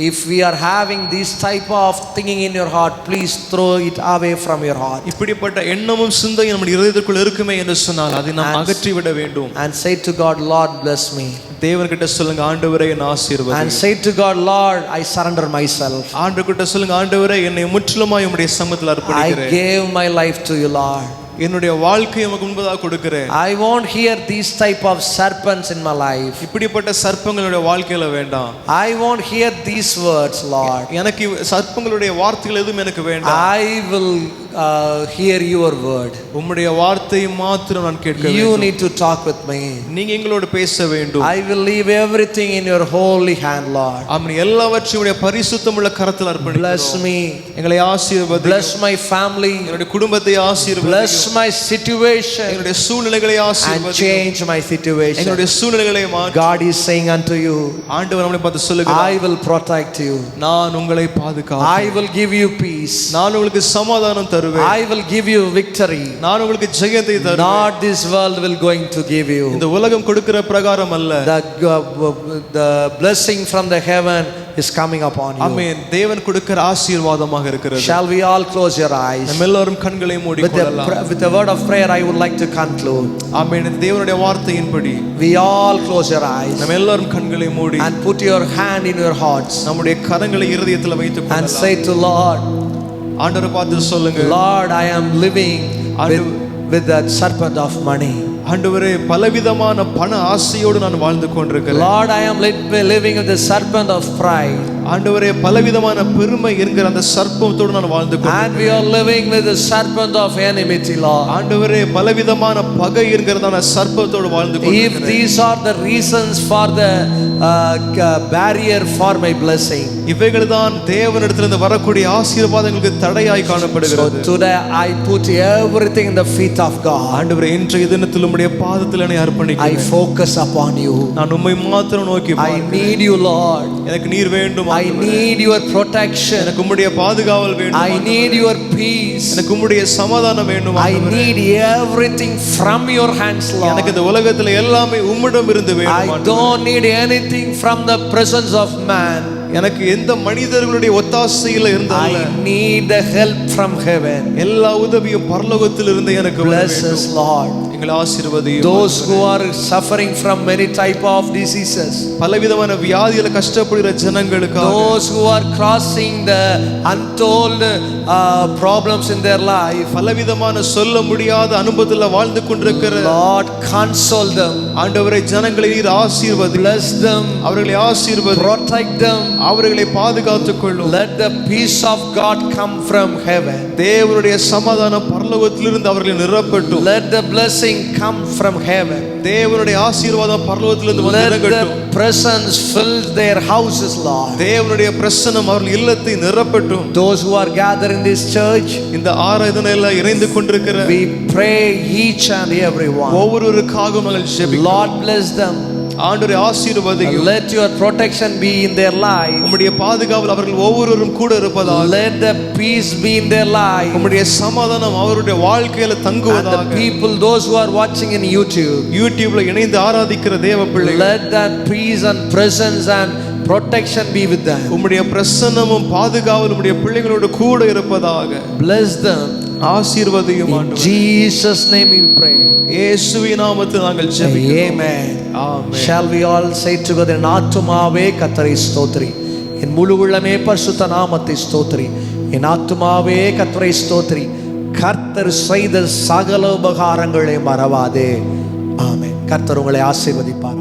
If we are having this type of thinking in your heart, please throw it away from your heart. இப்படிப்பட்ட எண்ணமும் சிந்தையும் நம்முடைய இதயத்திற்குள் இருக்குமே என்று சொன்னால் அதை நாம் அகற்றி விட வேண்டும். And say to God, Lord, bless me. தேவன்கிட்ட சொல்லுங்க, ஆண்டவரே என்னை ஆசீர்வதியும். And say to God, Lord, I surrender myself. ஆண்டவர்கிட்ட சொல்லுங்க, ஆண்டவரே என்னை முற்றிலுமாய் உம்முடைய சமூகத்தில் அர்ப்பணிக்கிறேன். I gave my life to you, Lord. என்னுடைய வாழ்க்கையை உமக்கு முன்பதாக கொடுக்கிறேன். I won't hear these type of serpents in my life. இப்படிப்பட்ட சர்ப்பங்களுடைய வாழ்க்கையில வேண்டாம். I won't hear these words, Lord. எனக்கு சர்ப்பங்களுடைய வார்த்தைகள் எதுவும் எனக்கு வேண்டாம். I will hear your word. உம்முடைய வார்த்தையை மாத்திரம் நான் கேட்க வேண்டும். You need to talk with me. நீங்க எங்களோடு பேச வேண்டும். I will leave everything in your holy hand, Lord. ஆமென். எல்லாவற்றையும் உம்முடைய பரிசுத்தமுள்ள கரத்தில் அர்ப்பணிக்கிறோம். Bless me. எங்களை ஆசீர்வதியும். Bless my family. என்னுடைய குடும்பத்தை ஆசீர்வதியும். Bless my situation. என்னுடைய சூழ்நிலைகளை And ஆசீர்வதியும். change my situation. என்னுடைய சூழ்நிலைகளை மாற்று. God is saying unto you, ஆண்டவர் நம்மை பார்த்து சொல்லுகிறார், I will protect you. நான் உங்களை பாதுகாப்பேன். I will give you peace. நான் உங்களுக்கு சமாதானம் தருவேன். I will give you victory. நான் உங்களுக்கு ஜெயத்தை தருவேன். Not this world will going to give you. இந்த உலகம் கொடுக்கிற பிரகாரம் அல்ல. The blessing from the heaven is coming upon you. ஆமென். தேவன் கொடுக்கிற ஆசீர்வாதமாக இருக்கிறது. Shall we all close your eyes? நம்ம எல்லாரும் கண்களை மூடிக்கொள்ளலாம். With a word of prayer I would like to conclude. ஆமென். தேவனுடைய வார்த்தையின்படி We all close your eyes. நம்ம எல்லாரும் கண்களை மூடி And put your hand in your hearts. நம்முடைய கரங்களை இருதயத்தில் வைத்துக் And கொள்ளலாம். say to Lord, ஆண்டவரை பார்த்து சொல்லுங்க, Lord, I am living with that serpent of money. ஆண்டவரே பலவிதமான பண ஆசையோடு நான் வாழ்ந்து கொண்டிருக்கிறேன். Lord, I am living with the serpent of pride. ஆண்டவரே பலவிதமான பெருமை என்கிற அந்த சர்ப்பத்தோடு நான் வாழ்ந்து And we are living with the serpent of enmity, Lord. ஆண்டவரே பலவிதமான பகை என்கிறதான சர்ப்பத்தோடு வாழ்ந்து If these are the reasons for the barrier for my blessing, இவைகள் தான் தேவனிடத்திலிருந்து வரக்கூடிய ஆசீர்வாதங்களுக்கு தடையாய் காணப்படுகிறது. So today I put everything in the feet of God. ஆண்டவரே இன்றைய தினத்தில் உம்முடைய பாதத்தில் என்னை அர்ப்பணிக்கிறேன். I focus upon you. நான் உம்மை மாத்திரம் நோக்கி I need you, Lord. எனக்கு நீர் வேண்டும். I need your protection. எனக்கு உம்முடைய பாதுகாவல் வேண்டும். I need your peace. எனக்கு உம்முடைய சமாதானம் வேண்டும். I need everything from your hands, Lord. எனக்கு இந்த உலகத்தில் எல்லாமே உம்மிடம் இருந்து வேண்டும். I don't need anything from the presence of man. எனக்கு எந்த மனிதர்களுடைய ஒத்தாசையில இருந்தால I need the help from heaven. எல்லா உதவியும் பரலோகத்தில் இருந்து எனக்கு Bless us, Lord. எங்களை ஆசீர்வதியும். Those who are suffering from many type of diseases, பலவிதமான வியாதியில கஷ்டப்படுகிற ஜனங்களுக்காக, those who are crossing the untold problems in their life, பலவிதமான சொல்ல முடியாத அனுபவத்துல வாழ்ந்து கொண்டிருக்கிற Lord, console them. ஆண்டவரே ஜனங்களை நீர் ஆசீர்வதி. Bless them. அவர்களை ஆசீர்வதி. Protect them. அவர்களை பாதுகாத்துக் கொள்ளும். Let the peace of God come from heaven. தேவனுடைய சமாதானம் பரலோகத்திலிருந்து அவர்களை நிரப்பட்டும். Let the blessing come from heaven. தேவனுடைய ஆசீர்வாதம் பரலோகத்திலிருந்து வந்து இறங்கட்டும். Let the presence fill their houses, Lord. தேவனுடைய பிரசன்னம் அவர்கள் இல்லத்தை நிரப்பட்டும். Those who are gathered in this church, இந்த ஆராதனையில இணைந்து கொண்டிருக்கிற we pray each and every one. ஒவ்வொருவருக்காக நாங்கள் ஜெபிக்கிறோம். Lord, bless them. ஆண்டவரே ஆசீர்வதியும். Let your protection be in their life. உம்முடைய பாதுகாவல் அவர்கள் ஒவ்வொருவரும் கூட இருப்பதாக. Let the peace be in their life. உம்முடைய சமாதானம் அவருடைய வாழ்க்கையில தங்குவதாக. And the people, those who are watching in YouTubeல இணைந்து ஆராதிக்கிற தேவ பிள்ளைகள், let that peace and presence and protection be with them. உம்முடைய பிரசன்னமும் பாதுகாவலும் உம்முடைய பிள்ளைகளோடு கூட இருப்பதாக. Bless them. ஆசீர்வதியும் In Jesus' name we pray. இயேசுவின் நாமத்தில் நாங்கள் ஜெபிக்கிறோம். Amen. Amen. Shall we all say together, என் ஆத்துமாவே கர்த்தரை ஸ்தோத்திரி, என் முழு உள்ளமே பரிசுத்த நாமத்தை ஸ்தோத்திரி, என் ஆத்துமாவே கர்த்தரை ஸ்தோத்திரி, கர்த்தர் செய்த சகல உபகாரங்களை மறவாதே. ஆமென். கர்த்தர் உங்களை ஆசீர்வதிப்பார்.